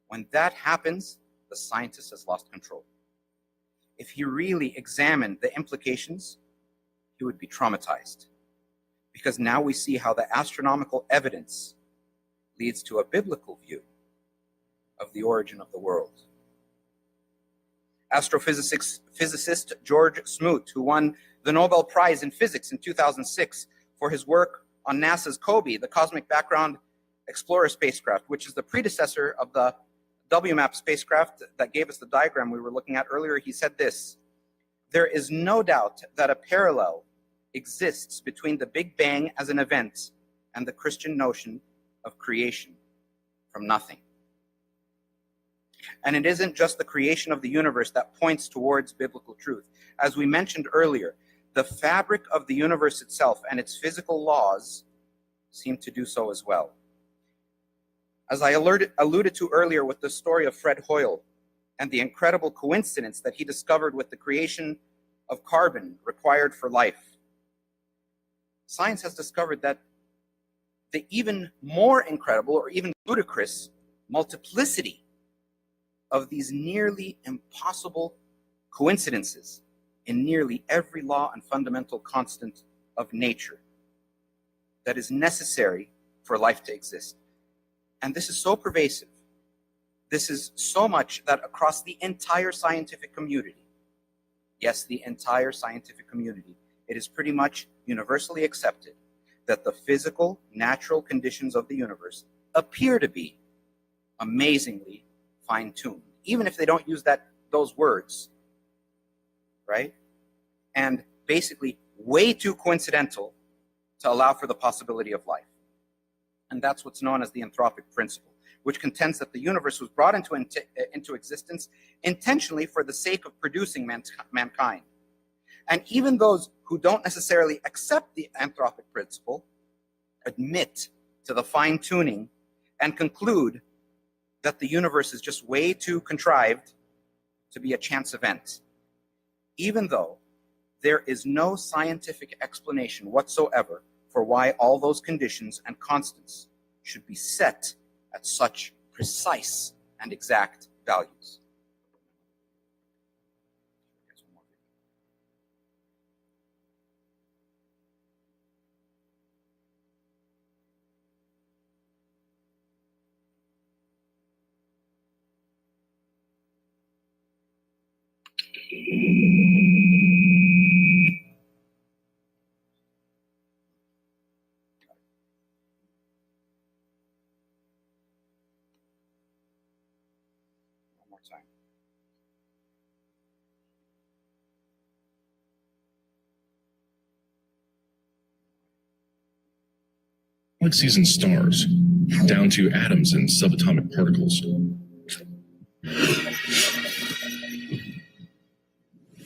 When that happens, the scientist has lost control. If he really examined the implications, he would be traumatized, because now we see how the astronomical evidence leads to a biblical view of the origin of the world. Astrophysicist George Smoot, who won the Nobel Prize in Physics in 2006 for his work on NASA's COBE, the Cosmic Background Explorer spacecraft, which is the predecessor of the WMAP spacecraft that gave us the diagram we were looking at earlier, he said this: there is no doubt that a parallel exists between the Big Bang as an event and the Christian notion of creation from nothing. And it isn't just the creation of the universe that points towards biblical truth. As we mentioned earlier, the fabric of the universe itself and its physical laws seem to do so as well. As I alluded to earlier with the story of Fred Hoyle and the incredible coincidence that he discovered with the creation of carbon required for life, science has discovered that the even more incredible or even ludicrous multiplicity of these nearly impossible coincidences in nearly every law and fundamental constant of nature that is necessary for life to exist. And this is so pervasive. This is so much that across the entire scientific community, yes, the entire scientific community, it is pretty much universally accepted that the physical, natural conditions of the universe appear to be amazingly fine-tuned, even if they don't use those words, right? And basically way too coincidental to allow for the possibility of life. And that's what's known as the anthropic principle, which contends that the universe was brought into existence intentionally for the sake of producing mankind. And even those who don't necessarily accept the anthropic principle admit to the fine-tuning and conclude that the universe is just way too contrived to be a chance event, even though there is no scientific explanation whatsoever for why all those conditions and constants should be set at such precise and exact values. One more time.
Galaxies and stars, down to atoms and subatomic particles.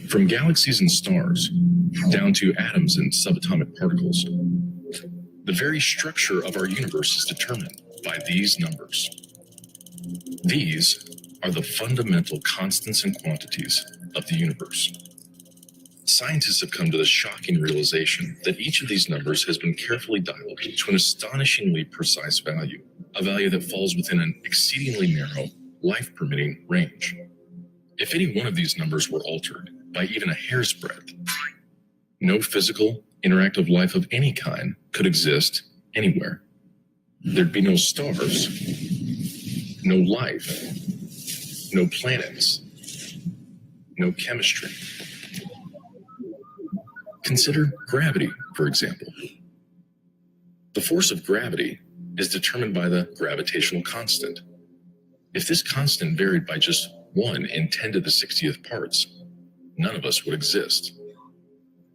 From galaxies and stars, down to atoms and subatomic particles, the very structure of our universe is determined by these numbers. These are the fundamental constants and quantities of the universe. Scientists have come to the shocking realization that each of these numbers has been carefully dialed to an astonishingly precise value, a value that falls within an exceedingly narrow, life-permitting range. If any one of these numbers were altered by even a hair's breadth, no physical, interactive life of any kind could exist anywhere. There'd be no stars, no life, no planets, no chemistry. Consider gravity, for example. The force of gravity is determined by the gravitational constant. If this constant varied by just 1 in 10 to the 60th parts, none of us would exist.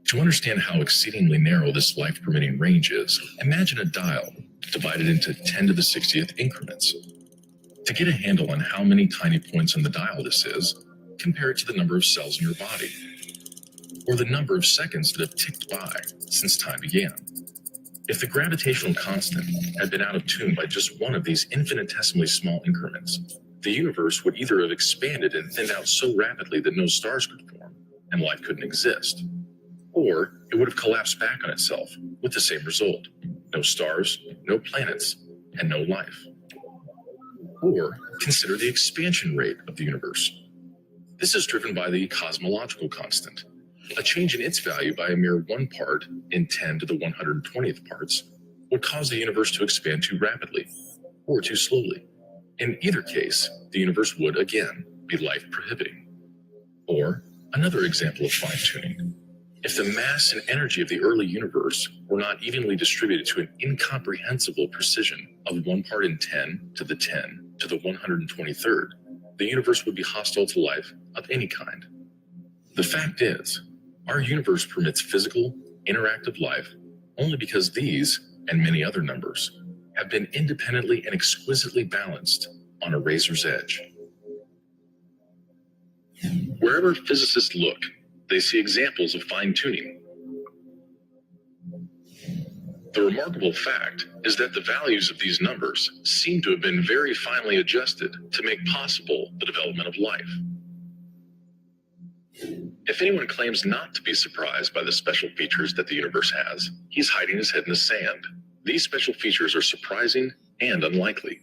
To understand how exceedingly narrow this life-permitting range is, imagine a dial divided into 10 to the 60th increments. To get a handle on how many tiny points on the dial this is, compare it to the number of cells in your body, or the number of seconds that have ticked by since time began. If the gravitational constant had been out of tune by just one of these infinitesimally small increments, the universe would either have expanded and thinned out so rapidly that no stars could form and life couldn't exist, or it would have collapsed back on itself with the same result: no stars, no planets, and no life. Or consider the expansion rate of the universe. This is driven by the cosmological constant. A change in its value by a mere 1 part in 10 to the 120th parts would cause the universe to expand too rapidly or too slowly. In either case, the universe would again be life prohibiting. Or another example of fine-tuning. If the mass and energy of the early universe were not evenly distributed to an incomprehensible precision of 1 part in 10 to the 10 to the 123rd, the universe would be hostile to life of any kind. The fact is, our universe permits physical, interactive life only because these, and many other numbers, have been independently and exquisitely balanced on a razor's edge. Wherever physicists look, they see examples of fine-tuning. The remarkable fact is that the values of these numbers seem to have been very finely adjusted to make possible the development of life. If anyone claims not to be surprised by the special features that the universe has, he's hiding his head in the sand. These special features are surprising and unlikely.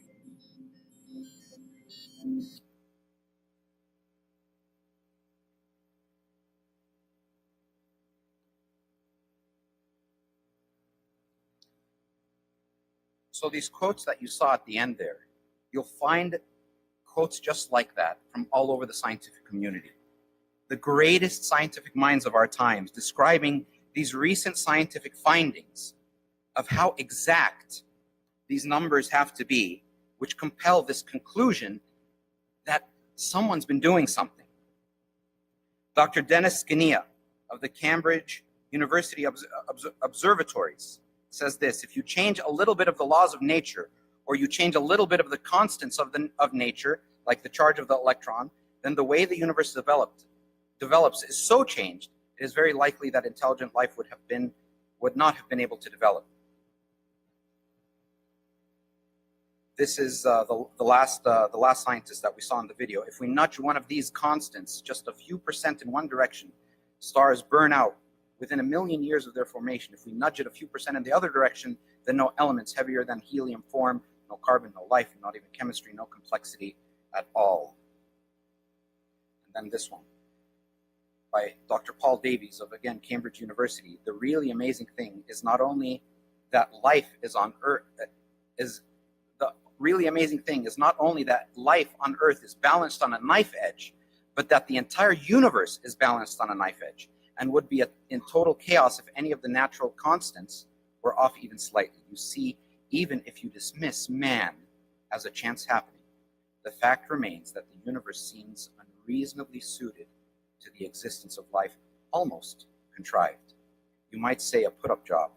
So these quotes that you saw at the end there, you'll find quotes just like that from all over the scientific community. The greatest scientific minds of our times describing these recent scientific findings of how exact these numbers have to be, which compel this conclusion that someone's been doing something. Dr. Dennis Scinia of the Cambridge University Observatories says this: if you change a little bit of the laws of nature, or you change a little bit of the constants of nature, like the charge of the electron, then the way the universe develops is so changed, it is very likely that intelligent life would not have been able to develop. This is the last scientist that we saw in the video. If we nudge one of these constants just a few percent in one direction, stars burn out within 1 million years of their formation. If we nudge it a few percent in the other direction, then no elements heavier than helium form, no carbon, no life, not even chemistry, no complexity at all. And then this one, by Dr. Paul Davies of, again, Cambridge University. The really amazing thing is not only that life is on Earth, the really amazing thing is not only that life on Earth is balanced on a knife edge, but that the entire universe is balanced on a knife edge and would be in total chaos if any of the natural constants were off even slightly. You see, even if you dismiss man as a chance happening, the fact remains that the universe seems unreasonably suited to the existence of life, almost contrived. You might say a put-up job.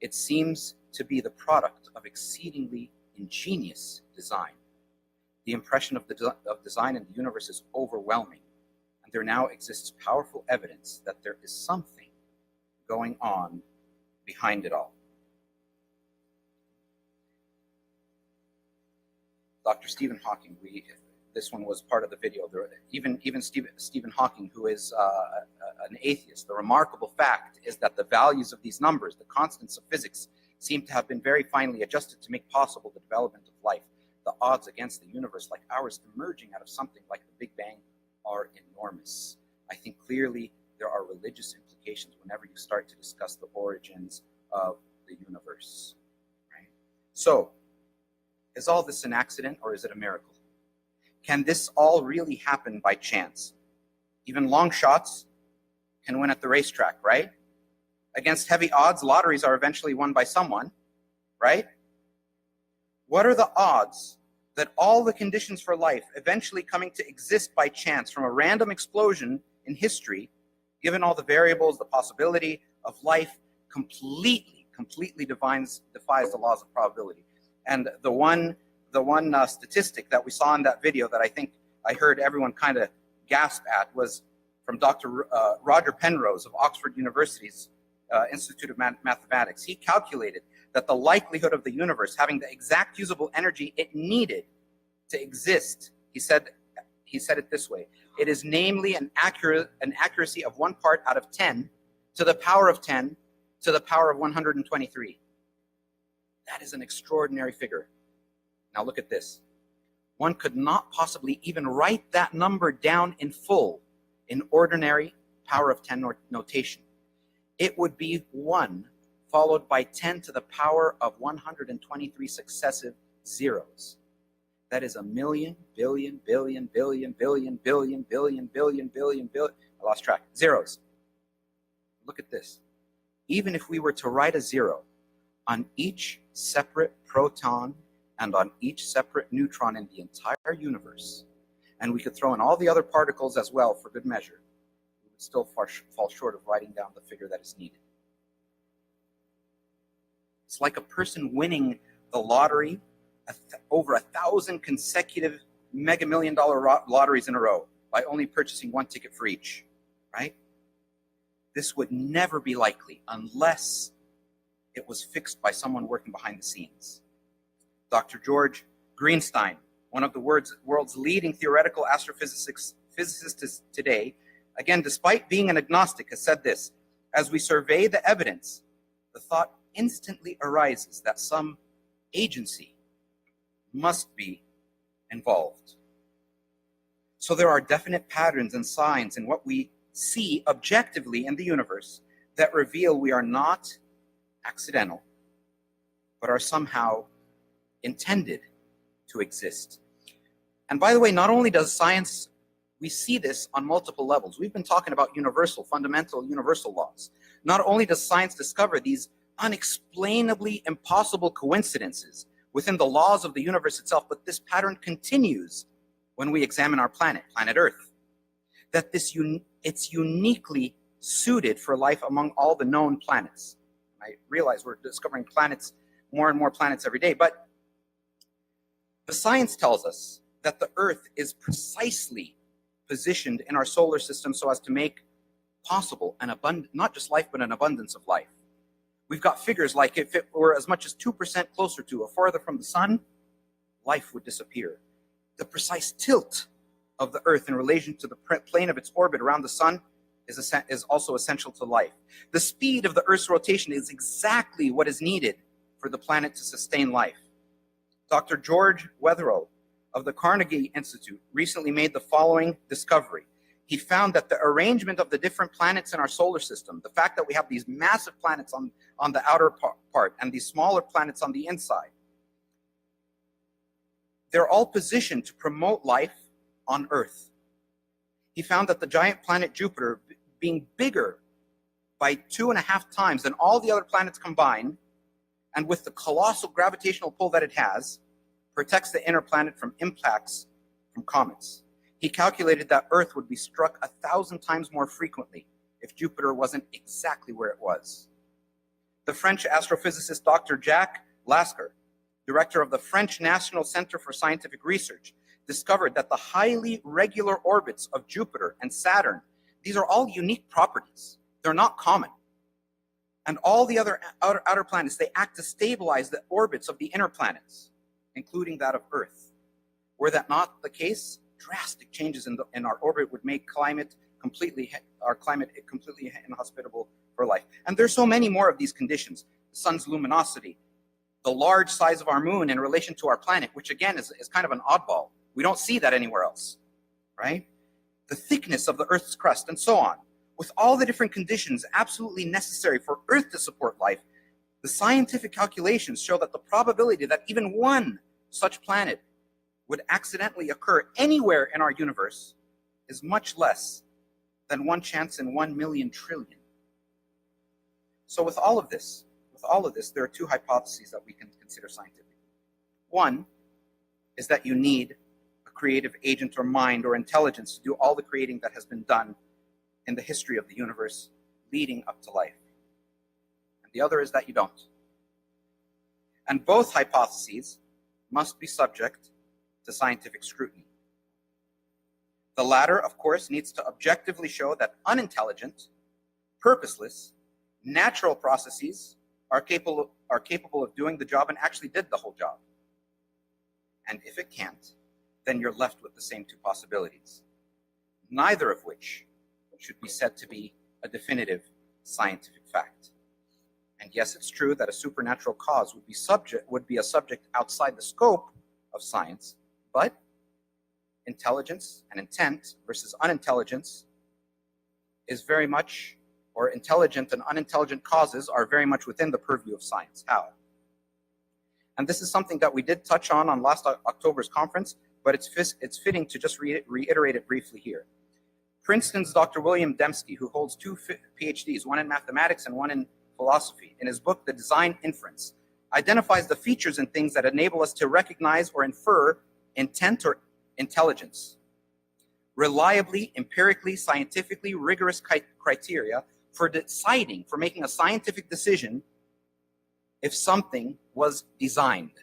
It seems to be the product of exceedingly ingenious design. The impression of design in the universe is overwhelming, and there now exists powerful evidence that there is something going on behind it all. Dr. Stephen Hawking, this one was part of the video. Even Stephen Hawking, who is an atheist, the remarkable fact is that the values of these numbers, the constants of physics, seem to have been very finely adjusted to make possible the development of life. The odds against the universe like ours emerging out of something like the Big Bang are enormous. I think clearly there are religious implications whenever you start to discuss the origins of the universe. Right? So, is all this an accident or is it a miracle? Can this all really happen by chance? Even long shots can win at the racetrack, right? Against heavy odds, lotteries are eventually won by someone, right? What are the odds that all the conditions for life eventually coming to exist by chance from a random explosion in history, given all the variables, the possibility of life completely defies the laws of probability? And the one statistic that we saw in that video that I think I heard everyone kind of gasp at was from Dr. Roger Penrose of Oxford University's Institute of Mathematics. He calculated that the likelihood of the universe having the exact usable energy it needed to exist, he said it this way: it is namely an accuracy of 1 part out of 10 to the power of 10 to the power of 123. That is an extraordinary figure. Now look at this. One could not possibly even write that number down in full in ordinary power of 10 notation. It would be 1 followed by 10 to the power of 123 successive zeros. That is a million, billion, billion, billion, billion, billion, billion, billion, billion, billion. I lost track. Zeros. Look at this. Even if we were to write a 0 on each separate proton and on each separate neutron in the entire universe, and we could throw in all the other particles as well for good measure, we would still fall short of writing down the figure that is needed. It's like a person winning the lottery, over 1,000 consecutive mega million-dollar lotteries in a row by only purchasing 1 ticket for each, right? This would never be likely unless it was fixed by someone working behind the scenes. Dr. George Greenstein, one of the world's leading theoretical astrophysicists today, again, despite being an agnostic, has said this: as we survey the evidence, the thought instantly arises that some agency must be involved. So there are definite patterns and signs in what we see objectively in the universe that reveal we are not accidental, but are somehow intended to exist. And by the way, not only does science, we see this on multiple levels. We've been talking about fundamental universal laws. Not only does science discover these unexplainably impossible coincidences within the laws of the universe itself, but this pattern continues when we examine our planet Earth. That it's uniquely suited for life among all the known planets. I realize we're discovering more and more planets every day, but the science tells us that the Earth is precisely positioned in our solar system so as to make possible not just life, but an abundance of life. We've got figures like if it were as much as 2% closer to or farther from the sun, life would disappear. The precise tilt of the Earth in relation to the plane of its orbit around the sun is also essential to life. The speed of the Earth's rotation is exactly what is needed for the planet to sustain life. Dr. George Wetherill of the Carnegie Institute recently made the following discovery. He found that the arrangement of the different planets in our solar system, the fact that we have these massive planets on the outer part and these smaller planets on the inside, they're all positioned to promote life on Earth. he found that the giant planet Jupiter, being bigger by 2.5 times than all the other planets combined, and with the colossal gravitational pull that it has, protects the inner planet from impacts from comets. He calculated that Earth would be struck 1,000 times more frequently if Jupiter wasn't exactly where it was. The French astrophysicist Dr. Jacques Lasker, director of the French National Center for Scientific Research, discovered that the highly regular orbits of Jupiter and Saturn, these are all unique properties. They're not common. And all the other outer planets, they act to stabilize the orbits of the inner planets, including that of Earth. Were that not the case, drastic changes in our orbit would make our climate completely inhospitable for life. And there's so many more of these conditions. The sun's luminosity, the large size of our moon in relation to our planet, which again is kind of an oddball. We don't see that anywhere else, right? The thickness of the Earth's crust, and so on. With all the different conditions absolutely necessary for Earth to support life, the scientific calculations show that the probability that even one such planet would accidentally occur anywhere in our universe is much less than 1 chance in 1 million trillion. So with all of this, there are 2 hypotheses that we can consider scientific. One is that you need a creative agent or mind or intelligence to do all the creating that has been done in the history of the universe leading up to life. And the other is that you don't. And both hypotheses must be subject to scientific scrutiny. The latter, of course, needs to objectively show that unintelligent, purposeless, natural processes are capable of doing the job and actually did the whole job. And if it can't, then you're left with the same 2 possibilities, neither of which should be said to be a definitive scientific fact. And yes, it's true that a supernatural cause would be a subject outside the scope of science, but intelligence and intent versus unintelligence is very much, or intelligent and unintelligent causes are very much within the purview of science. How? And this is something that we did touch on last October's conference, but it's fitting to just reiterate it briefly here. Princeton's Dr. William Dembski, who holds 2 PhDs, one in mathematics and one in philosophy, in his book, The Design Inference, identifies the features and things that enable us to recognize or infer intent or intelligence. Reliably, empirically, scientifically, rigorous criteria for deciding, for making a scientific decision if something was designed,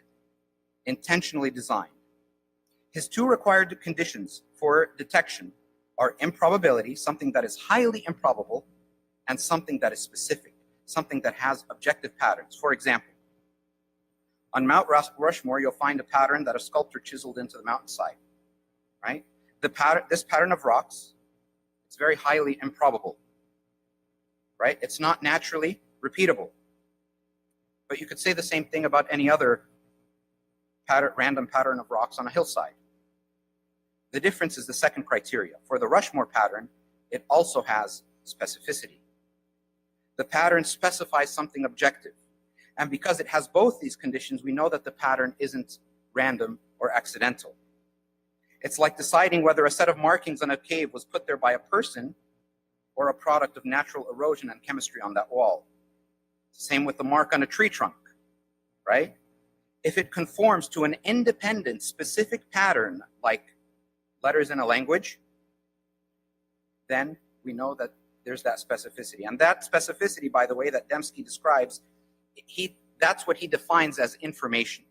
intentionally designed. His 2 required conditions for detection are improbability, something that is highly improbable, and something that is specific, something that has objective patterns. For example, on Mount Rushmore, you'll find a pattern that a sculptor chiseled into the mountainside, right? This pattern of rocks, it's very highly improbable, right? It's not naturally repeatable. But you could say the same thing about any other random pattern of rocks on a hillside. The difference is the second criteria. For the Rushmore pattern, it also has specificity. The pattern specifies something objective. And because it has both these conditions, we know that the pattern isn't random or accidental. It's like deciding whether a set of markings on a cave was put there by a person or a product of natural erosion and chemistry on that wall. Same with the mark on a tree trunk, right? If it conforms to an independent, specific pattern, like letters in a language, then we know that there's that specificity. And that specificity, by the way, that Dembski describes, that's what he defines as information,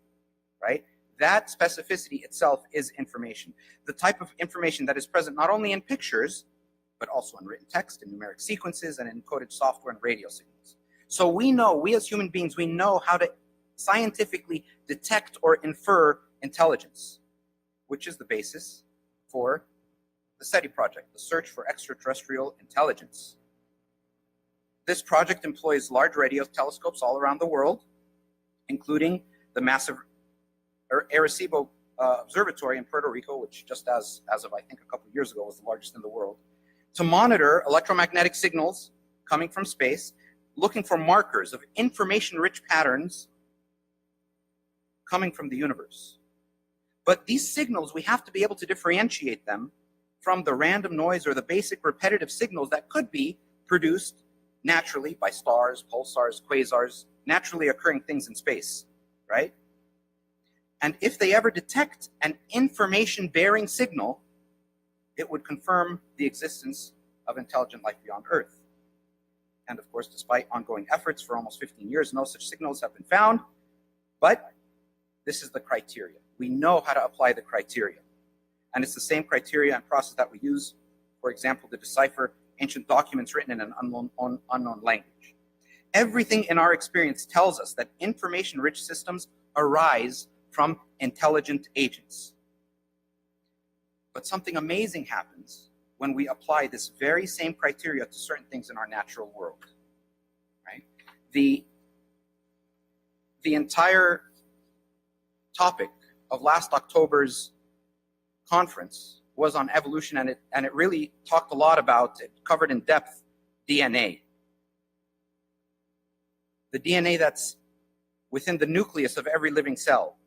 right? That specificity itself is information. The type of information that is present not only in pictures, but also in written text, in numeric sequences, and in encoded software and radio signals. So we as human beings, we know how to scientifically detect or infer intelligence, which is the basis for the SETI project, the Search for Extraterrestrial Intelligence. This project employs large radio telescopes all around the world, including the massive Arecibo Observatory in Puerto Rico, which just as of I think a couple of years ago was the largest in the world, to monitor electromagnetic signals coming from space, looking for markers of information-rich patterns coming from the universe. But these signals, we have to be able to differentiate them from the random noise or the basic repetitive signals that could be produced naturally by stars, pulsars, quasars, naturally occurring things in space, right? And if they ever detect an information-bearing signal, it would confirm the existence of intelligent life beyond Earth. And of course, despite ongoing efforts for almost 15 years, no such signals have been found. But this is the criteria. We know how to apply the criteria. And it's the same criteria and process that we use, for example, to decipher ancient documents written in an unknown language. Everything in our experience tells us that information-rich systems arise from intelligent agents. But something amazing happens when we apply this very same criteria to certain things in our natural world, right? The entire topic of last October's conference was on evolution, and it really talked a lot about, it covered in depth DNA. The DNA that's within the nucleus of every living cell.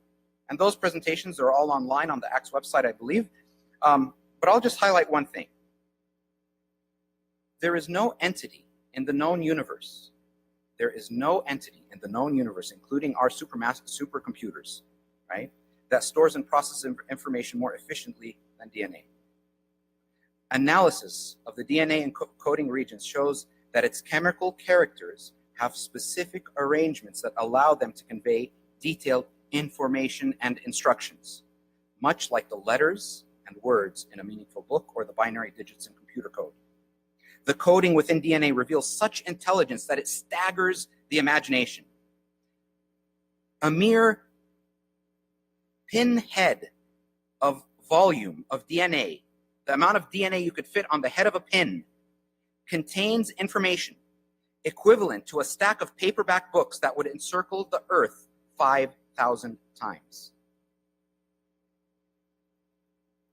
And those presentations are all online on the ACTS website, I believe. But I'll just highlight one thing. There is no entity in the known universe. There is no entity in the known universe, including our supercomputers, right, that stores and processes information more efficiently than DNA. Analysis of the DNA encoding regions shows that its chemical characters have specific arrangements that allow them to convey detailed information and instructions, much like the letters and words in a meaningful book or the binary digits in computer code. The coding within DNA reveals such intelligence that it staggers the imagination. A mere pinhead of volume of DNA, the amount of DNA you could fit on the head of a pin, contains information equivalent to a stack of paperback books that would encircle the Earth 5,000 times.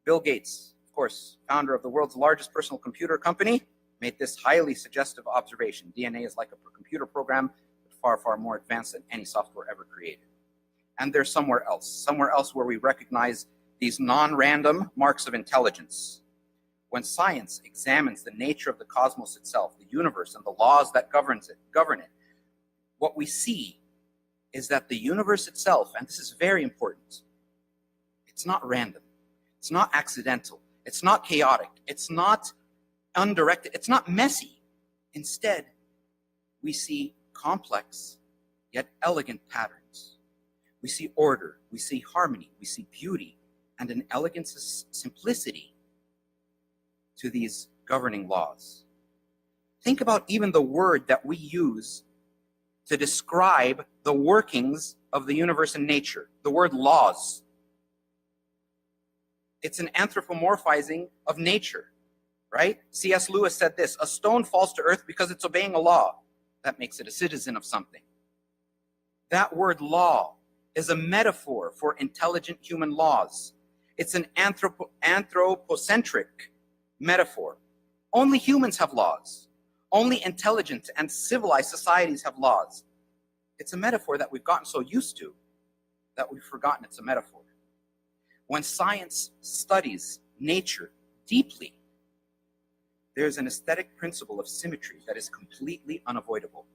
Bill Gates, of course, founder of the world's largest personal computer company, made this highly suggestive observation. DNA is like a computer program, but far, far more advanced than any software ever created. And there's somewhere else where we recognize these non-random marks of intelligence. When science examines the nature of the cosmos itself, the universe, and the laws that govern it, what we see is that the universe itself, and this is very important, it's not random, it's not accidental, it's not chaotic, it's not undirected, it's not messy. Instead, we see complex yet elegant patterns. We see order, we see harmony, we see beauty, and an elegant simplicity to these governing laws. Think about even the word that we use to describe the workings of the universe and nature, the word laws. It's an anthropomorphizing of nature, right? C.S. Lewis said this: a stone falls to earth because it's obeying a law. That makes it a citizen of something. That word law is a metaphor for intelligent human laws. It's an anthropocentric metaphor. Only humans have laws. Only intelligent and civilized societies have laws. It's a metaphor that we've gotten so used to that we've forgotten it's a metaphor. When science studies nature deeply, there's an aesthetic principle of symmetry that is completely unavoidable,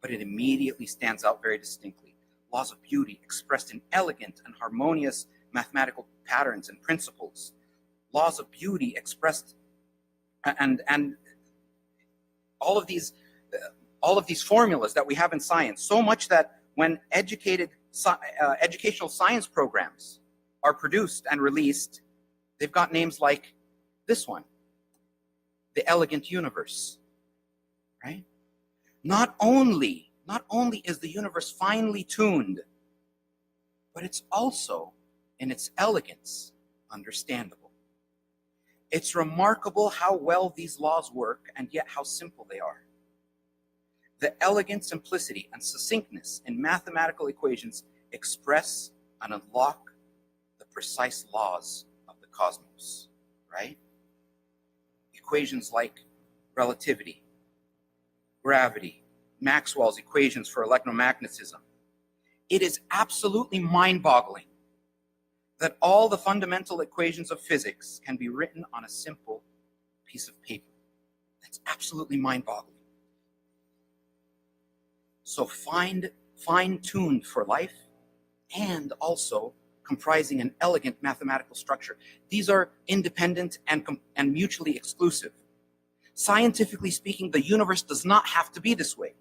but it immediately stands out very distinctly. Laws of beauty expressed in elegant and harmonious mathematical patterns and principles. Laws of beauty expressed, and all of these formulas that we have in science, so much that when educational science programs are produced and released, they've got names like this one, the elegant universe, right? Not only is the universe finely tuned, but it's also, in its elegance, understandable. It's remarkable how well these laws work, and yet how simple they are. The elegant simplicity and succinctness in mathematical equations express and unlock the precise laws of the cosmos, right? Equations like relativity, gravity, Maxwell's equations for electromagnetism. It is absolutely mind-boggling that all the fundamental equations of physics can be written on a simple piece of paper. That's absolutely mind-boggling. So fine-tuned for life, and also comprising an elegant mathematical structure. These are independent and mutually exclusive. Scientifically speaking, the universe does not have to be this way.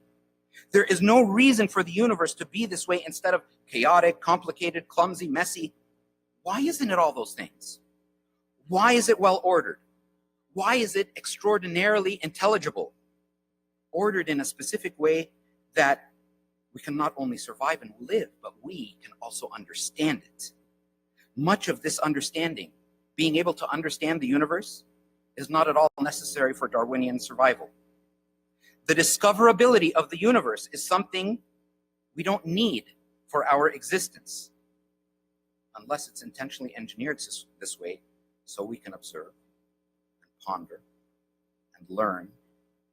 There is no reason for the universe to be this way instead of chaotic, complicated, clumsy, messy. Why isn't it all those things? Why is it well ordered? Why is it extraordinarily intelligible? Ordered in a specific way that we can not only survive and live, but we can also understand it. Much of this understanding, being able to understand the universe, is not at all necessary for Darwinian survival. The discoverability of the universe is something we don't need for our existence, unless it's intentionally engineered this way, so we can observe and ponder and learn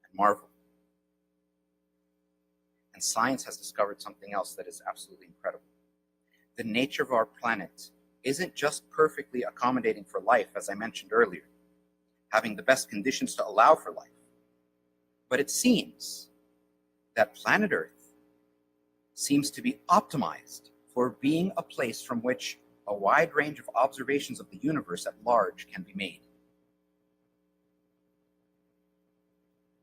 and marvel. And science has discovered something else that is absolutely incredible. The nature of our planet isn't just perfectly accommodating for life, as I mentioned earlier, having the best conditions to allow for life, but it seems that planet Earth seems to be optimized for being a place from which a wide range of observations of the universe at large can be made.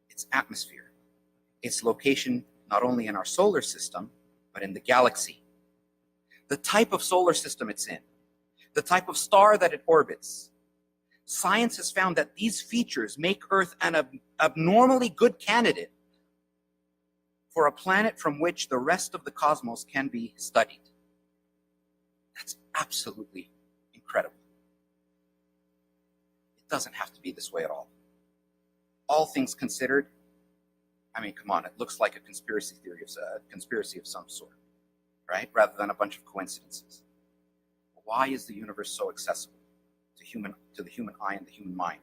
Its atmosphere, its location not only in our solar system, but in the galaxy, the type of solar system it's in, the type of star that it orbits. Science has found that these features make Earth an abnormally good candidate for a planet from which the rest of the cosmos can be studied. That's absolutely incredible. It doesn't have to be this way at all. All things considered, I mean, come on, it looks like a conspiracy of some sort, right? Rather than a bunch of coincidences. Why is the universe so accessible to the human eye and the human mind?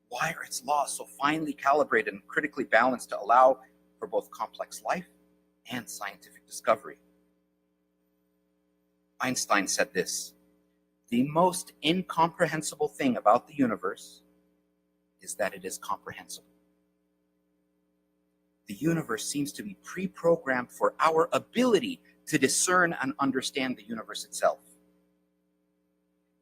Why are its laws so finely calibrated and critically balanced to allow for both complex life and scientific discovery? Einstein said this: "The most incomprehensible thing about the universe is that it is comprehensible." The universe seems to be pre-programmed for our ability to discern and understand the universe itself.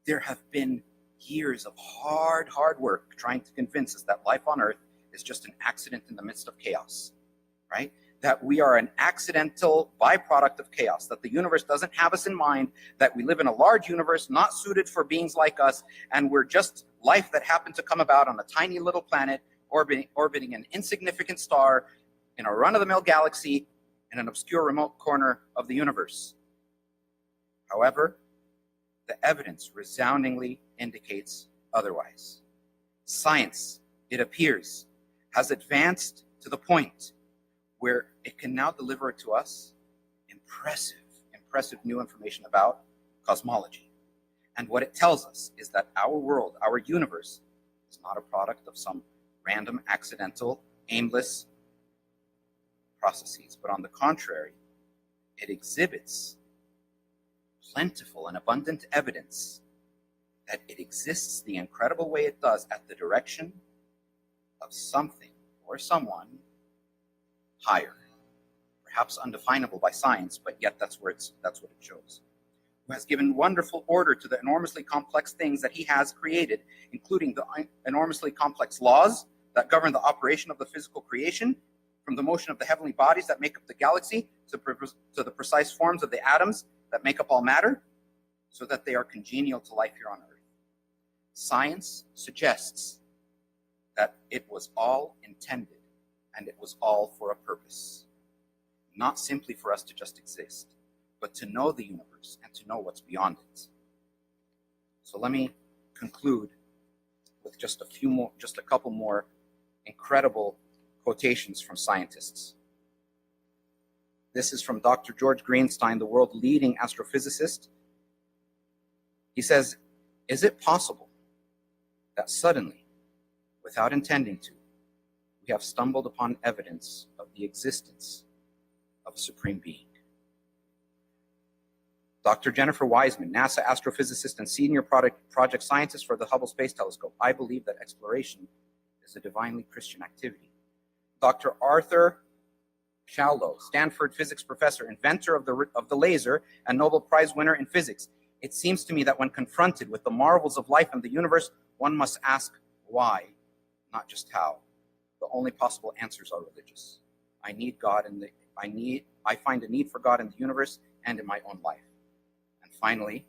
There have been years of hard work trying to convince us that life on Earth is just an accident in the midst of chaos, right? That we are an accidental byproduct of chaos, that the universe doesn't have us in mind, that we live in a large universe not suited for beings like us, and we're just life that happened to come about on a tiny little planet orbiting an insignificant star in a run-of-the-mill galaxy in an obscure remote corner of the universe. However, the evidence resoundingly indicates otherwise. Science, it appears, has advanced to the point where it can now deliver to us impressive new information about cosmology. And what it tells us is that our world, our universe, is not a product of some random, accidental, aimless processes, but on the contrary, it exhibits plentiful and abundant evidence that it exists the incredible way it does at the direction of something or someone higher, perhaps undefinable by science, but yet that's what it shows, who has given wonderful order to the enormously complex things that he has created, including the enormously complex laws that govern the operation of the physical creation, from the motion of the heavenly bodies that make up the galaxy to the precise forms of the atoms that make up all matter, so that they are congenial to life here on Earth. Science suggests that it was all intended and it was all for a purpose, not simply for us to just exist, but to know the universe and to know what's beyond it. So let me conclude with just a couple more incredible quotations from scientists. This is from Dr. George Greenstein, the world's leading astrophysicist. He says, "Is it possible that suddenly, without intending to, we have stumbled upon evidence of the existence of a supreme being?" Dr. Jennifer Wiseman, NASA astrophysicist and senior project scientist for the Hubble Space Telescope. I believe that exploration is a divinely Christian activity. Dr. Arthur Shallow, Stanford physics professor, inventor of the laser and Nobel Prize winner in physics. It seems to me that when confronted with the marvels of life and the universe, one must ask why, not just how. The only possible answers are religious. I find a need for God in the universe and in my own life. And finally,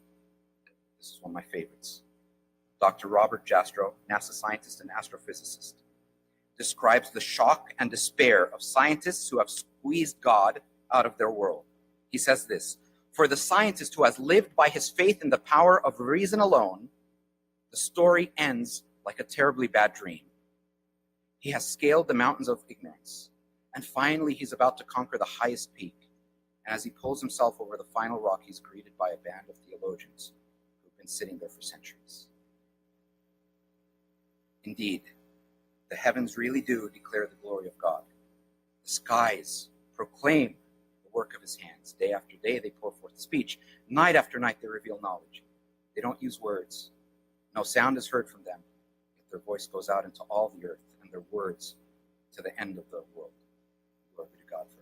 this is one of my favorites. Dr. Robert Jastrow, NASA scientist and astrophysicist, describes the shock and despair of scientists who have squeezed God out of their world. He says this: for the scientist who has lived by his faith in the power of reason alone, the story ends like a terribly bad dream. He has scaled the mountains of ignorance, and finally he's about to conquer the highest peak. And as he pulls himself over the final rock, he's greeted by a band of theologians who've been sitting there for centuries. Indeed, the heavens really do declare the glory of God. The skies proclaim the work of his hands. Day after day, they pour forth speech. Night after night, they reveal knowledge. They don't use words. No sound is heard from them. Yet their voice goes out into all the earth, and their words to the end of the world. Glory to God forever.